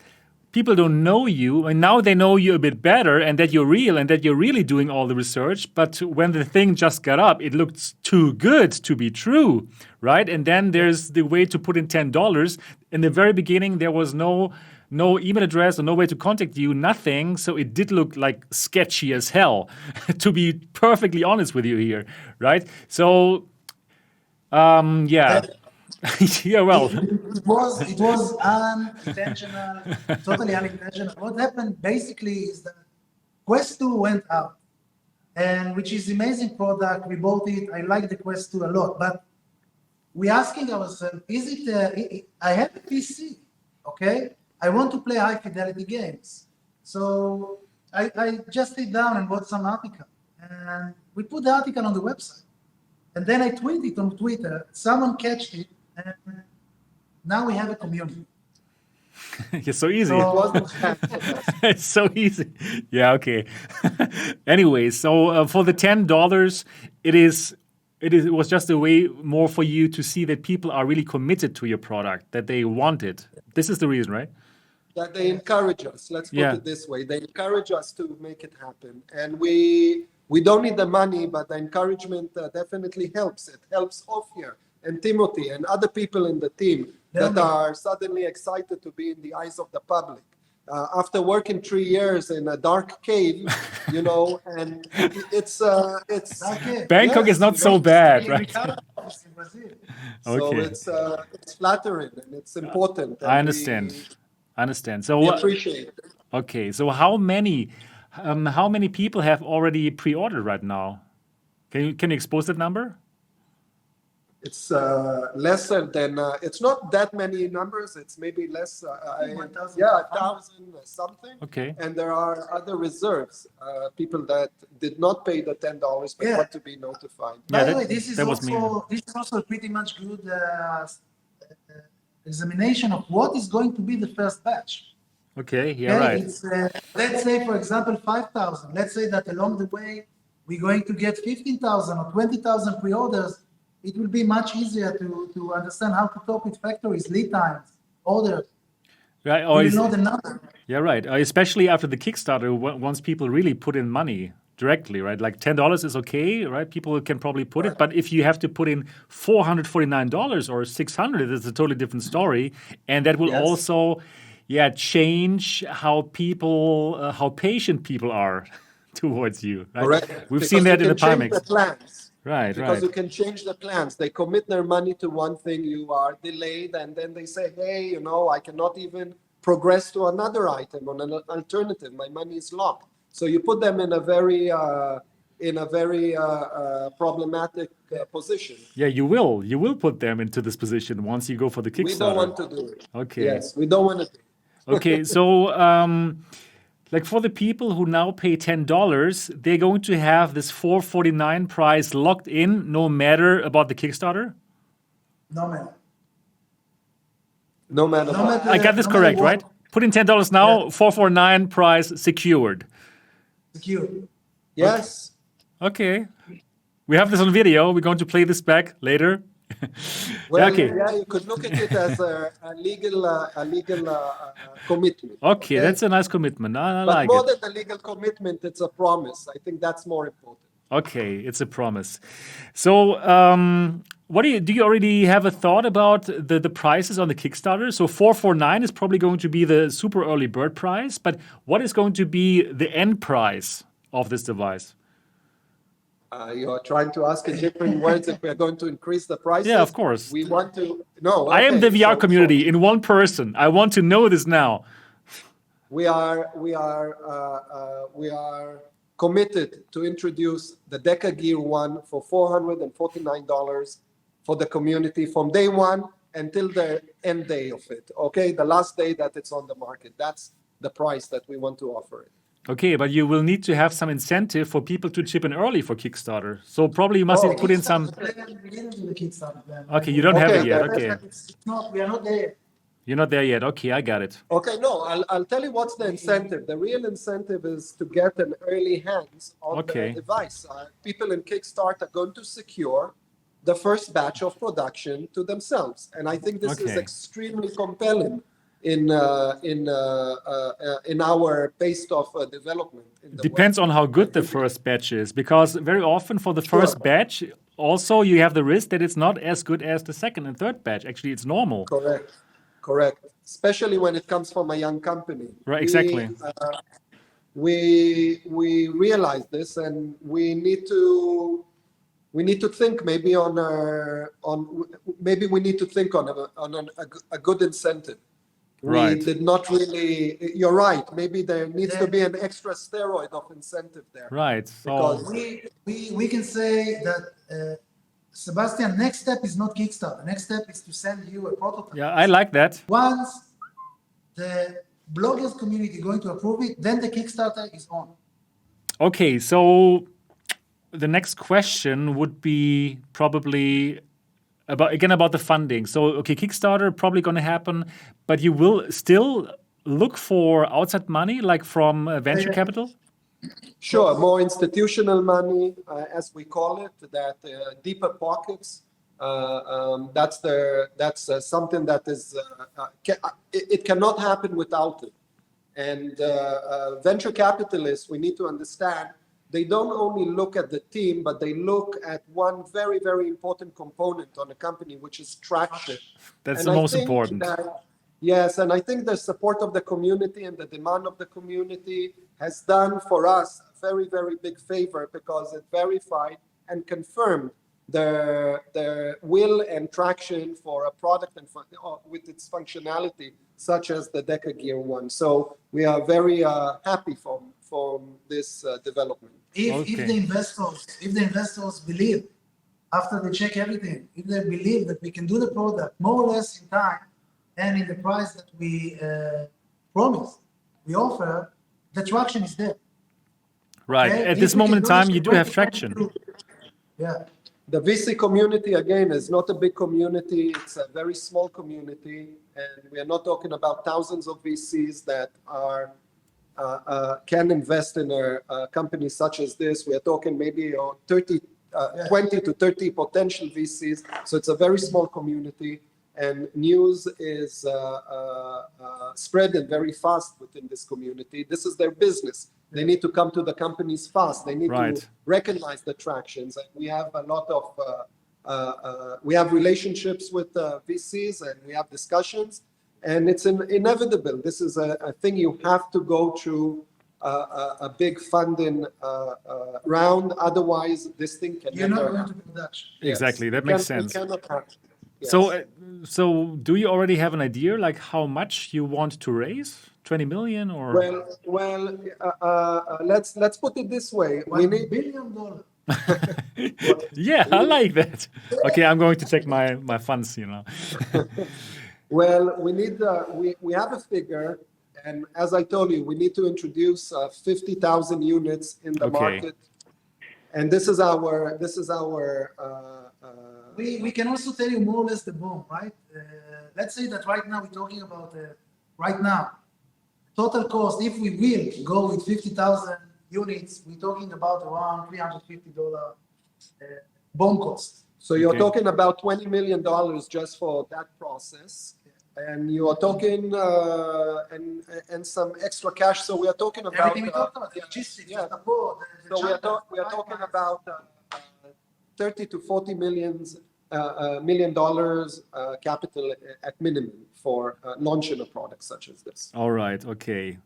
People don't know you, and now they know you a bit better, and that you're real, and that you're really doing all the research. But when the thing just got up, it looked too good to be true, right? And then there's the way to put in $10. In the very beginning, there was no email address or no way to contact you, nothing. So it did look like sketchy as hell, to be perfectly honest with you here, right? So, yeah. Yeah, well. It was unintentional, totally unintentional. What happened basically is that Quest 2 went out, and which is amazing product. We bought it. I like the Quest 2 a lot, but we're asking ourselves, is it, I have a PC, okay? I want to play high fidelity games. So I just sit down and wrote some article, and we put the article on the website. And then I tweeted it on Twitter. Someone catched it, and now we have a community. It's so easy. So, It's so easy. Yeah, okay. Anyway, so for the $10, it was just a way more for you to see that people are really committed to your product, that they want it. This is the reason, right? That they encourage us. Let's put it this way. They encourage us to make it happen. And we don't need the money, but the encouragement definitely helps. It helps Ophir and Timothy and other people in the team that are suddenly excited to be in the eyes of the public. After working 3 years in a dark cave, and it's Bangkok is not so bad, right? So Okay. it's flattering and it's important. I understand. So We appreciate it. okay, so how many people have already pre-ordered right now? Can you expose that number? It's lesser than, it's not that many numbers. It's maybe less, 1,000. 1,000 something. Okay. And there are other reserves, people that did not pay the $10 but want to be notified. By the way, this is was me. also pretty much good examination of what is going to be the first batch. Okay, yeah, Okay, right. it's, let's say, for example, 5,000. Let's say that along the way, we're going to get 15,000 or 20,000 pre-orders, it will be much easier to understand how to talk with factories, lead times, orders. Right. We will know the number. Yeah, right. Especially after the Kickstarter, once people really put in money directly, right? Like $10 is okay, right? People can probably put it, but if you have to put in $449 or $600, it's a totally different story, and that will Yes. also, change how people, how patient people are towards you. Right? Correct. We've Because seen that you in the can change Pimax. the plans. Right, Because right. you can change the plans. They commit their money to one thing, you are delayed, and then they say, hey, you know, I cannot even progress to another item on an alternative. My money is locked. So you put them in a very problematic position. Yeah, you will put them into this position once you go for the Kickstarter. We don't want to do it. Okay. Yes, we don't want to do it. Okay, so like for the people who now pay $10, they're going to have this $449 price locked in no matter about the Kickstarter? No matter. No matter No what. matter- I got this no matter correct, what. right? Put in $10 now, $449 price secured. Secure. Yes. Okay. We have this on video. We're going to play this back later. Well, okay. yeah, you could look at it as a legal commitment. Okay, that's a nice commitment. I But like more it. than the legal commitment, it's a promise. I think that's more important. Okay, it's a promise. So, what do you already have a thought about the prices on the Kickstarter? So $449 is probably going to be the super early bird price, but what is going to be the end price of this device? You are trying to ask in different words if we are going to increase the prices. Yeah, of course. We want to. No, I am okay, the VR so community in one person. I want to know this now. we are committed to introduce the DecaGear one for $449 for the community from day one until the end day of it. Okay, the last day that it's on the market. That's the price that we want to offer it. Okay, but you will need to have some incentive for people to chip in early for Kickstarter. So probably you must put in some. We didn't do the Kickstarter plan. Okay, you don't have it Okay, yet. then- Okay, It's not, we are not there. you're not there yet. Okay, I got it. Okay, no, I'll tell you what's the incentive. The real incentive is to get an early hands on Okay. the device. People in Kickstarter are going to secure the first batch of production to themselves, and I think this is Okay. extremely compelling in our pace of development. In the Depends on how good the first batch is, because very often for the first batch, also you have the risk that it's not as good as the second and third batch. Actually, it's normal. Correct. Especially when it comes from a young company. Right, exactly. We realize this, and we need to think maybe maybe we need to think on a good incentive. Right. We did not really. You're right. Maybe there needs to be an extra steroid of incentive there. Right. So Because- We can say that, Sebastian, next step is not Kickstarter. Next step is to send you a prototype. yeah, I like that. Once the bloggers community going to approve it, then the Kickstarter is on. Okay, so the next question would be probably about the funding. So, okay, Kickstarter probably going to happen, but you will still look for outside money, like from venture capital? Sure, more institutional money, as we call it, that deeper pockets. That's something that is it cannot happen without it. And venture capitalists, we need to understand, they don't only look at the team, but they look at one very, very important component on a company, which is traction. That's And the I most think important. Yes, and I think the support of the community and the demand of the community has done for us a very, very big favor, because it verified and confirmed the will and traction for a product and with its functionality, such as the DecaGear one. So we are very happy from this development. If the investors believe, after they check everything, if they believe that we can do the product more or less in time and in the price that we promised, we offer, the traction is there. Right. Okay? At If this we can moment in do time, this, you do we're have going traction. to- Yeah. The VC community, again, is not a big community. It's a very small community. And we are not talking about thousands of VCs that are can invest in a company such as this. We are talking maybe 20 to 30 potential VCs. So it's a very small community, and news is spreading very fast within this community. This is their business. They need to come to the companies fast. They need to recognize the tractions. And we have a lot of, we have relationships with VCs, and we have discussions, and it's inevitable. This is a thing you have to go through a big funding round. Otherwise, this thing can You're never not going happen. to production. Exactly, that makes sense. It cannot happen. Yes. So do you already have an idea, like how much you want to raise? 20 million or? Well, let's put it this way. We $1 need billion. Yeah, I like that. Okay, I'm going to check my funds, you know. Well, we need we have a figure, and as I told you, we need to introduce 50,000 units in the market, and this is our We can also tell you more or less the bomb, right? Let's say that right now we're talking about right now total cost. If we will go with 50,000 units, we're talking about around $350 bomb cost. So you're talking about $20 million just for that process, and you are talking and some extra cash. So we are talking about Everything we talked about, the logistics, the support, the so we are talking about 30 to 40 million dollars capital at minimum for launching a product such as this. All right, okay.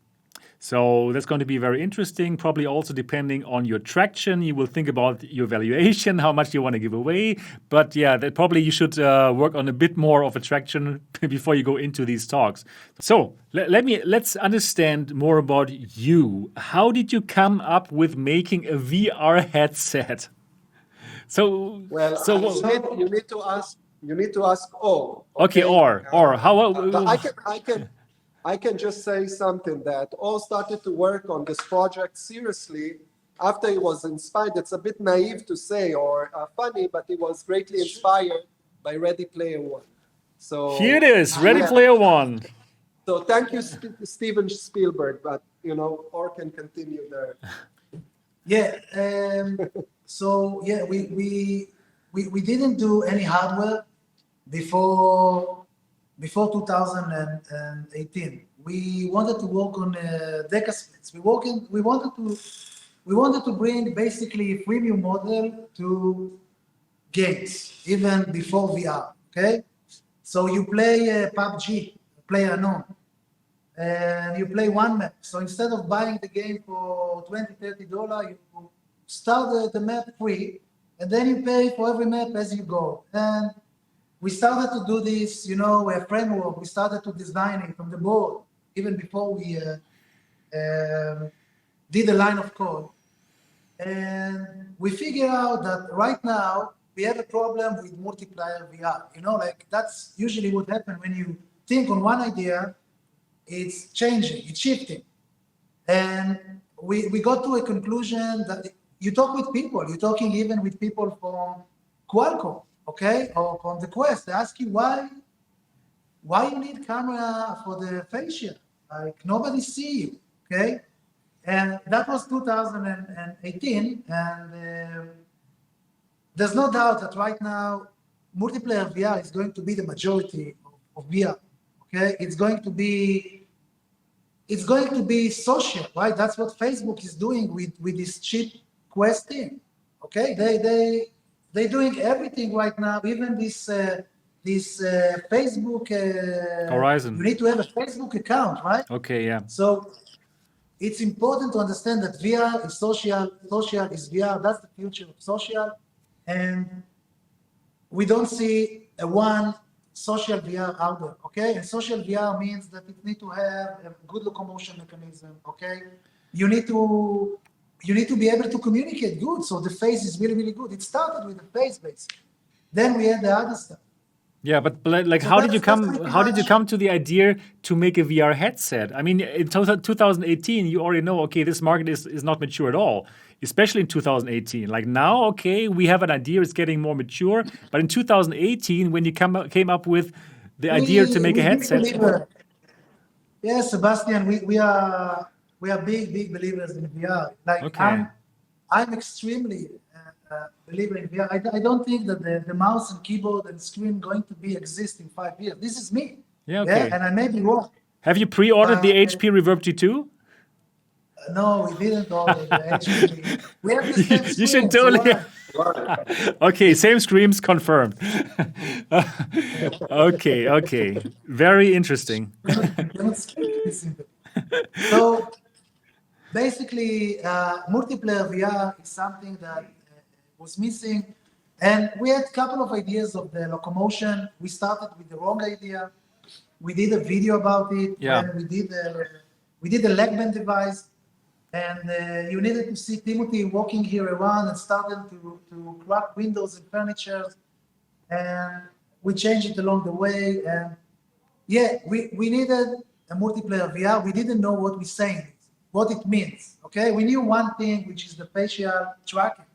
So that's going to be very interesting, probably also depending on your traction. You will think about your valuation, how much you want to give away. But yeah, that probably you should work on a bit more of attraction before you go into these talks. So let's understand more about you. How did you come up with making a VR headset? So you need to ask. Oh, okay. Or how? I can just say something that all started to work on this project seriously after he was inspired. It's a bit naive to say or funny, but he was greatly inspired by Ready Player One. So here it is, Ready Player One. So thank you, Steven Spielberg. But or can continue there. Yeah. So yeah, we didn't do any hardware before 2018. We wanted to work on Deca splits. We wanted to bring basically a freemium model to games even before VR. Okay, so you play PUBG, PlayerUnknown, and you play one map. So instead of buying the game for $20-$30, you start the map free, and then you pay for every map as you go. And we started to do this, a framework. We started to design it from the board, even before we did a line of code. And we figured out that right now we have a problem with multiplayer VR. That's usually what happens when you think on one idea, it's changing, it's shifting. And we got to a conclusion that you talk with people, you're talking even with people from Qualcomm, okay, or from the Quest. They ask you why you need camera for the facial, like nobody see you, okay? And that was 2018, and there's no doubt that right now multiplayer VR is going to be the majority of VR, okay? It's going to be social, right? That's what Facebook is doing with this cheap Quest thing, okay? They're doing everything right now, even this Facebook Horizon. You need to have a Facebook account, right? Okay, yeah. So it's important to understand that VR is social is VR. That's the future of social, and we don't see a one social VR out there, okay? And social VR means that it need to have a good locomotion mechanism, okay? You need to be able to communicate good, so the face is really, really good. It started with the face basically. Then we had the other stuff. Yeah, but like, so how did you come to the idea to make a VR headset? I mean, in 2018, you already know, okay, this market is not mature at all, especially in 2018. Like now, okay, we have an idea, it's getting more mature. But in 2018, when you came up with the idea to make a headset. Yes, Sebastian, we are we are big believers in VR. Like Okay. I'm extremely believer in VR. I don't think that the mouse and keyboard and screen going to be exist in 5 years. This is me. Yeah, okay. And I may be wrong. Have you pre-ordered the But, HP Reverb G2? No, we didn't order the HP. We have the same You should screen, so totally. why? Okay, same screams confirmed. Okay. Very interesting. Cannot speak this simple. So basically, multiplayer VR is something that was missing. And we had a couple of ideas of the locomotion. We started with the wrong idea. We did a video about it. Yeah. And we did a leg band device. And you needed to see Timothy walking here around and starting to crack windows and furniture. And we changed it along the way. And yeah, we needed a multiplayer VR. We didn't know what we're saying, what it means. Okay, we knew one thing, which is the facial tracking.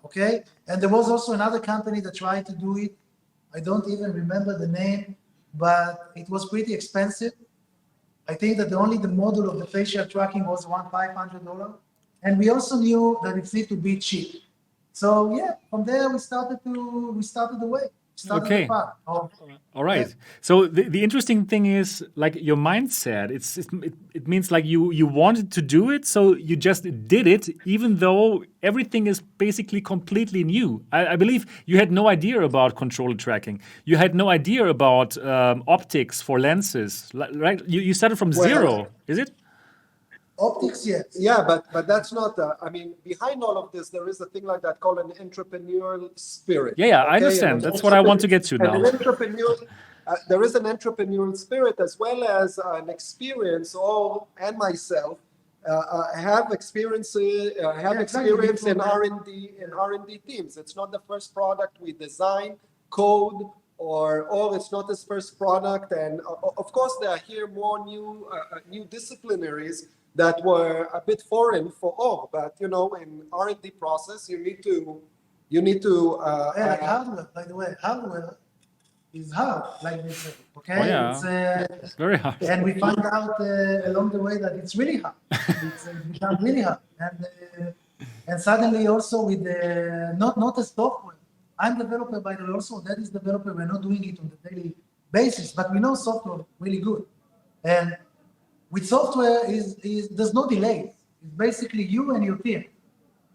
Okay, and there was also another company that tried to do it. I don't even remember the name, but it was pretty expensive. I think that only the model of the facial tracking was around $500. And we also knew that it needed to be cheap. So yeah, from there we started the way. Started Okay. the path of, All right. So the interesting thing is like your mindset. It means like you wanted to do it, so you just did it, even though everything is basically completely new. I believe you had no idea about controller tracking. You had no idea about optics for lenses, right? You started from zero, is it? optics, yes. Yeah, but that's not. I mean, behind all of this, there is a thing like that called an entrepreneurial spirit. Yeah, I okay? understand. And That's what I want to get to and now. an entrepreneurial, there is an entrepreneurial spirit as well as an experience. And myself have experience experience in R&D teams. It's not the first product we design, code, or it's not his first product. And of course, there are here more new disciplinaries that were a bit foreign for all. But in R&D process, you need to. Like hardware, by the way, hardware is hard, like they say. Okay, Oh, yeah. It's very hard. and we find out along the way that it's really hard. It's become really hard, and suddenly also with the not a software. I'm developer, by the way. Also, that is developer. We're not doing it on the daily basis, but we know software really good. And with software, there's no delay. It's basically you and your team.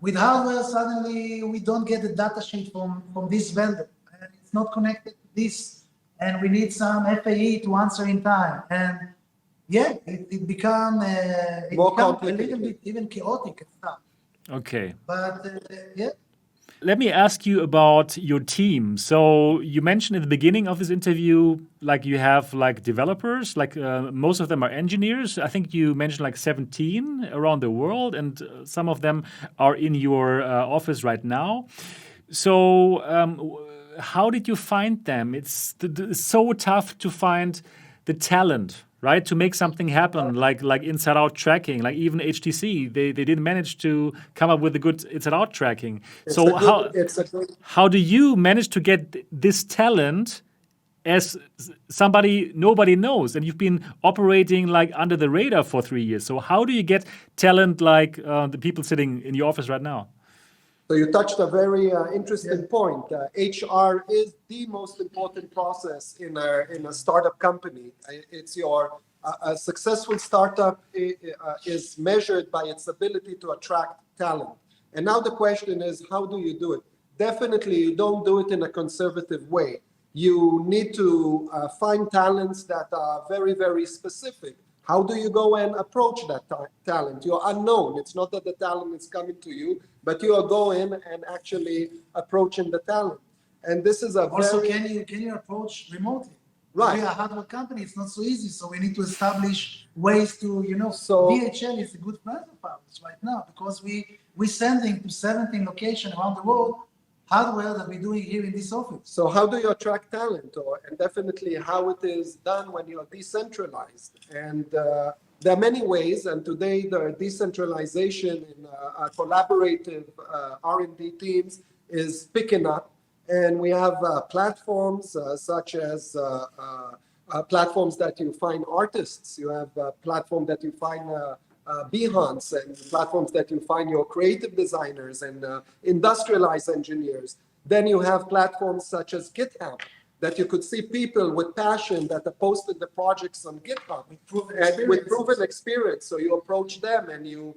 With hardware, suddenly we don't get the data sheet from this vendor, and it's not connected to this, and we need some FAE to answer in time. And yeah, it become a little bit even chaotic and stuff. Okay. But yeah. Let me ask you about your team. So you mentioned at the beginning of this interview, like you have like developers, like most of them are engineers. I think you mentioned like 17 around the world, and some of them are in your office right now. So how did you find them? It's so tough to find the talent, right, to make something happen, like inside-out tracking. Like even HTC, they didn't manage to come up with a good inside-out tracking. How do you manage to get this talent as somebody nobody knows, and you've been operating like under the radar for 3 years? So how do you get talent like the people sitting in your office right now? So you touched a very interesting point. HR is the most important process in a startup company. It's a successful startup is measured by its ability to attract talent. And now the question is, how do you do it? Definitely, you don't do it in a conservative way. You need to find talents that are very, very specific. How do you go and approach that talent? You're unknown. It's not that the talent is coming to you, but you are going and actually approaching the talent. And this is also can you approach remotely? Right. We are a hardware company. It's not so easy. So we need to establish ways to, So DHL is a good friend of ours right now because we're sending to 17 locations around the world hardware that we're doing here in this office. So how do you attract talent, and definitely how it is done when you're decentralized? And there are many ways, and today the decentralization in collaborative R&D teams is picking up, and we have platforms such as platforms that you find artists. You have a platform that you find Behance and platforms that you find your creative designers and industrialized engineers. Then you have platforms such as GitHub that you could see people with passion that have posted the projects on GitHub with proven experience. So you approach them and you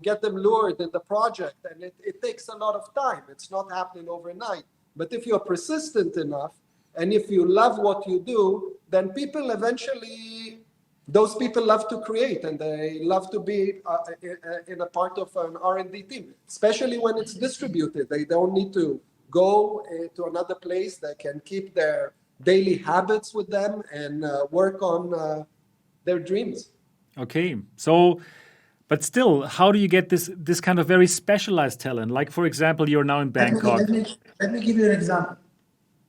get them lured in the project, and it takes a lot of time. It's not happening overnight. But if you're persistent enough and if you love what you do, then people eventually, those people love to create and they love to be in a part of an R&D team, especially when it's distributed. They don't need to go to another place. They can keep their daily habits with them and work on their dreams. Okay, so, but still, how do you get this kind of very specialized talent? Like, for example, you're now in Bangkok. Let me give you an example.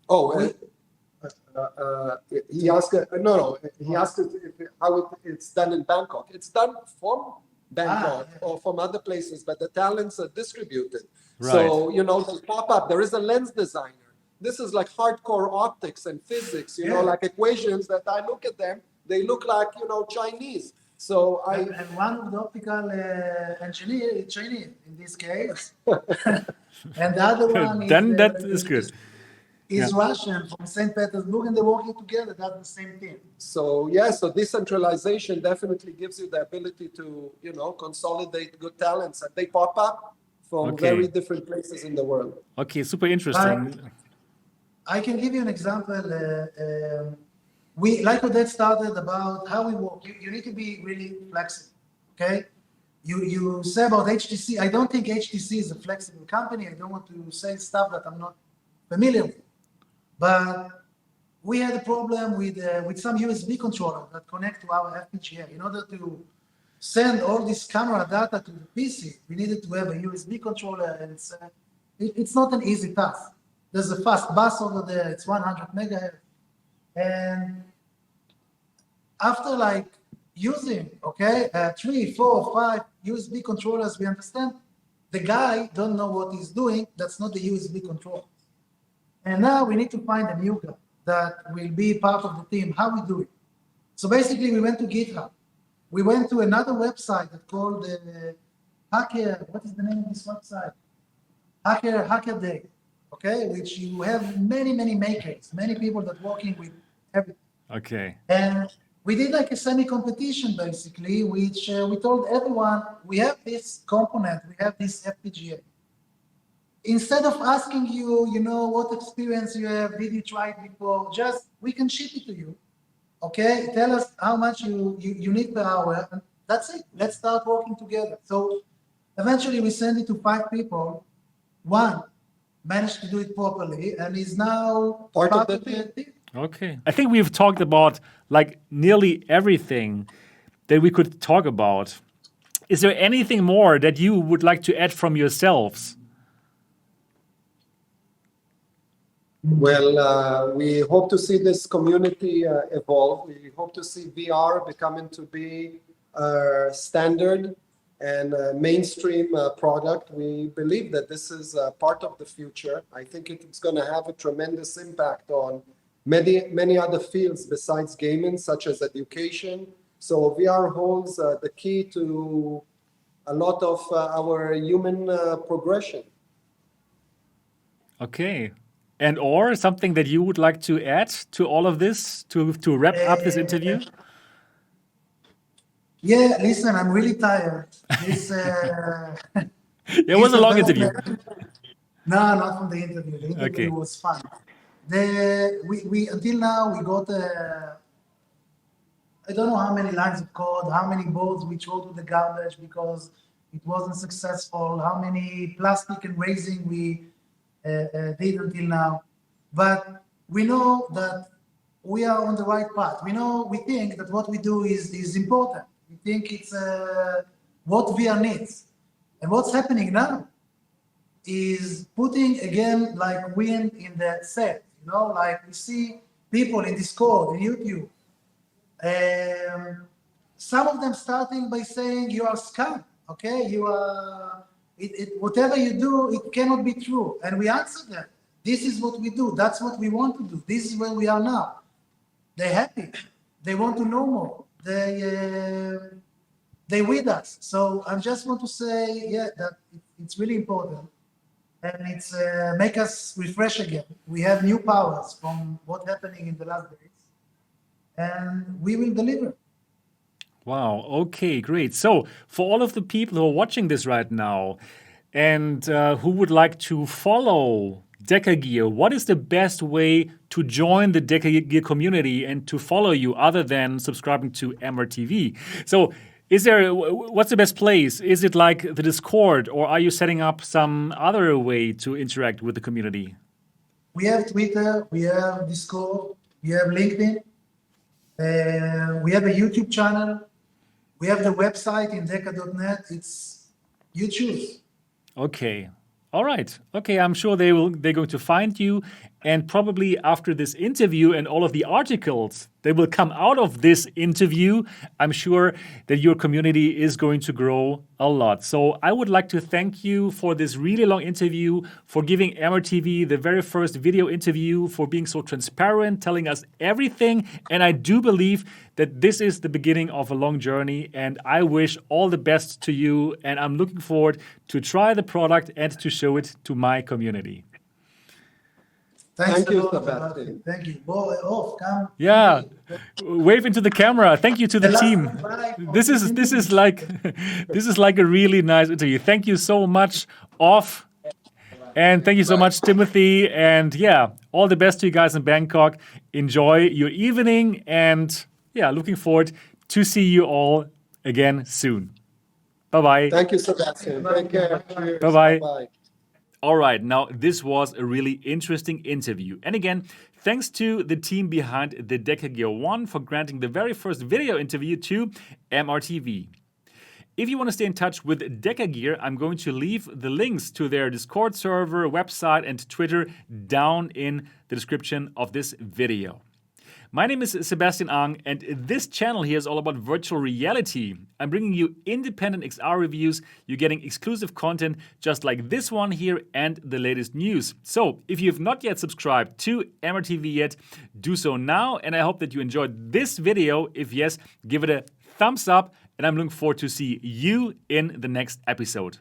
Oh, he asked. No. He asked how it's done in Bangkok. It's done from Bangkok or from other places, but the talents are distributed. Right. So they pop up. There is a lens designer. This is like hardcore optics and physics. Like equations that I look at them, they look like Chinese. So and one of the optical engineer is Chinese in this case, and the other one Then that is good. Is Russian from St. Petersburg, and they're working together. That's the same thing. So so decentralization definitely gives you the ability to consolidate good talents, and they pop up from very different places in the world. Okay, super interesting. I can give you an example. We, like Oded started about how we work. You need to be really flexible, okay? You say about HTC. I don't think HTC is a flexible company. I don't want to say stuff that I'm not familiar with. But we had a problem with some USB controller that connect to our FPGA. In order to send all this camera data to the PC, we needed to have a USB controller, and it's not an easy task. There's a fast bus over there. It's 100 megahertz. And after using 3, 4, 5 USB controllers, we understand the guy don't know what he's doing. That's not the USB controller. And now we need to find a new guy that will be part of the team. How we do it? So basically, we went to GitHub. We went to another website that called Hacker. What is the name of this website? Hacker Day. Okay, which you have many makers, many people that working with everything. Okay. And we did like a semi-competition basically, which we told everyone, we have this component, we have this FPGA. Instead of asking you, what experience you have, did you try it before, we can ship it to you. Okay, tell us how much you need per hour, and that's it. Let's start working together. So eventually we send it to 5 people. One managed to do it properly and is now part of the team. Okay. I think we've talked about nearly everything that we could talk about. Is there anything more that you would like to add from yourselves? Well, we hope to see this community evolve. We hope to see VR becoming to be a standard and a mainstream product. We believe that this is part of the future. I think it's going to have a tremendous impact on many other fields besides gaming, such as education. So VR holds the key to a lot of our human progression. Okay. And something that you would like to add to all of this to wrap up this interview? Yeah, listen, I'm really tired. It was a long interview. No, not from the interview. The interview was fun. We until now we got I don't know how many lines of code, how many boards we throw to the garbage because it wasn't successful, how many plastic and raising we did until now. But we know that we are on the right path. We think that what we do is important. We think it's what VR needs. And what's happening now is putting again wind in the set. We see people in Discord, in YouTube. Some of them starting by saying you are scam. Okay, you are. Whatever you do, it cannot be true. And we answer them. This is what we do. That's what we want to do. This is where we are now. They're happy. They want to know more. they with us. So I just want to say, yeah, that it's really important, and it's make us refresh again. We have new powers from what happening in the last days, and we will deliver. Wow. Okay, great. So, for all of the people who are watching this right now and who would like to follow DecaGear, what is the best way to join the DecaGear community and to follow you other than subscribing to MRTV? So, what's the best place? Is it like the Discord, or are you setting up some other way to interact with the community? We have Twitter, we have Discord, we have LinkedIn, we have a YouTube channel, we have the website in deca.net. You choose. Okay. All right. Okay, I'm sure they're going to find you, and probably after this interview and all of the articles that will come out of this interview, I'm sure that your community is going to grow a lot. So I would like to thank you for this really long interview, for giving MRTV the very first video interview, for being so transparent, telling us everything. And I do believe that this is the beginning of a long journey, and I wish all the best to you. And I'm looking forward to try the product and to show it to my community. Thank you, a lot, Sebastian. Thank you. Go, come. Yeah, wave into the camera. Thank you to the last team. goodbye. This is like this is like a really nice interview. Thank you so much, Off, and thank you so much, Timothy. And yeah, all the best to you guys in Bangkok. Enjoy your evening, and yeah, looking forward to see you all again soon. Bye bye. Thank you, Sebastian. Take care. Cheers. Bye-bye. Bye-bye. All right, now this was a really interesting interview. And again, thanks to the team behind the DecaGear One for granting the very first video interview to MRTV. If you want to stay in touch with DecaGear, I'm going to leave the links to their Discord server, website, and Twitter down in the description of this video. My name is Sebastian Ang, and this channel here is all about virtual reality. I'm bringing you independent XR reviews. You're getting exclusive content just like this one here and the latest news. So if you have not yet subscribed to MRTV yet, do so now. And I hope that you enjoyed this video. If yes, give it a thumbs up, and I'm looking forward to see you in the next episode.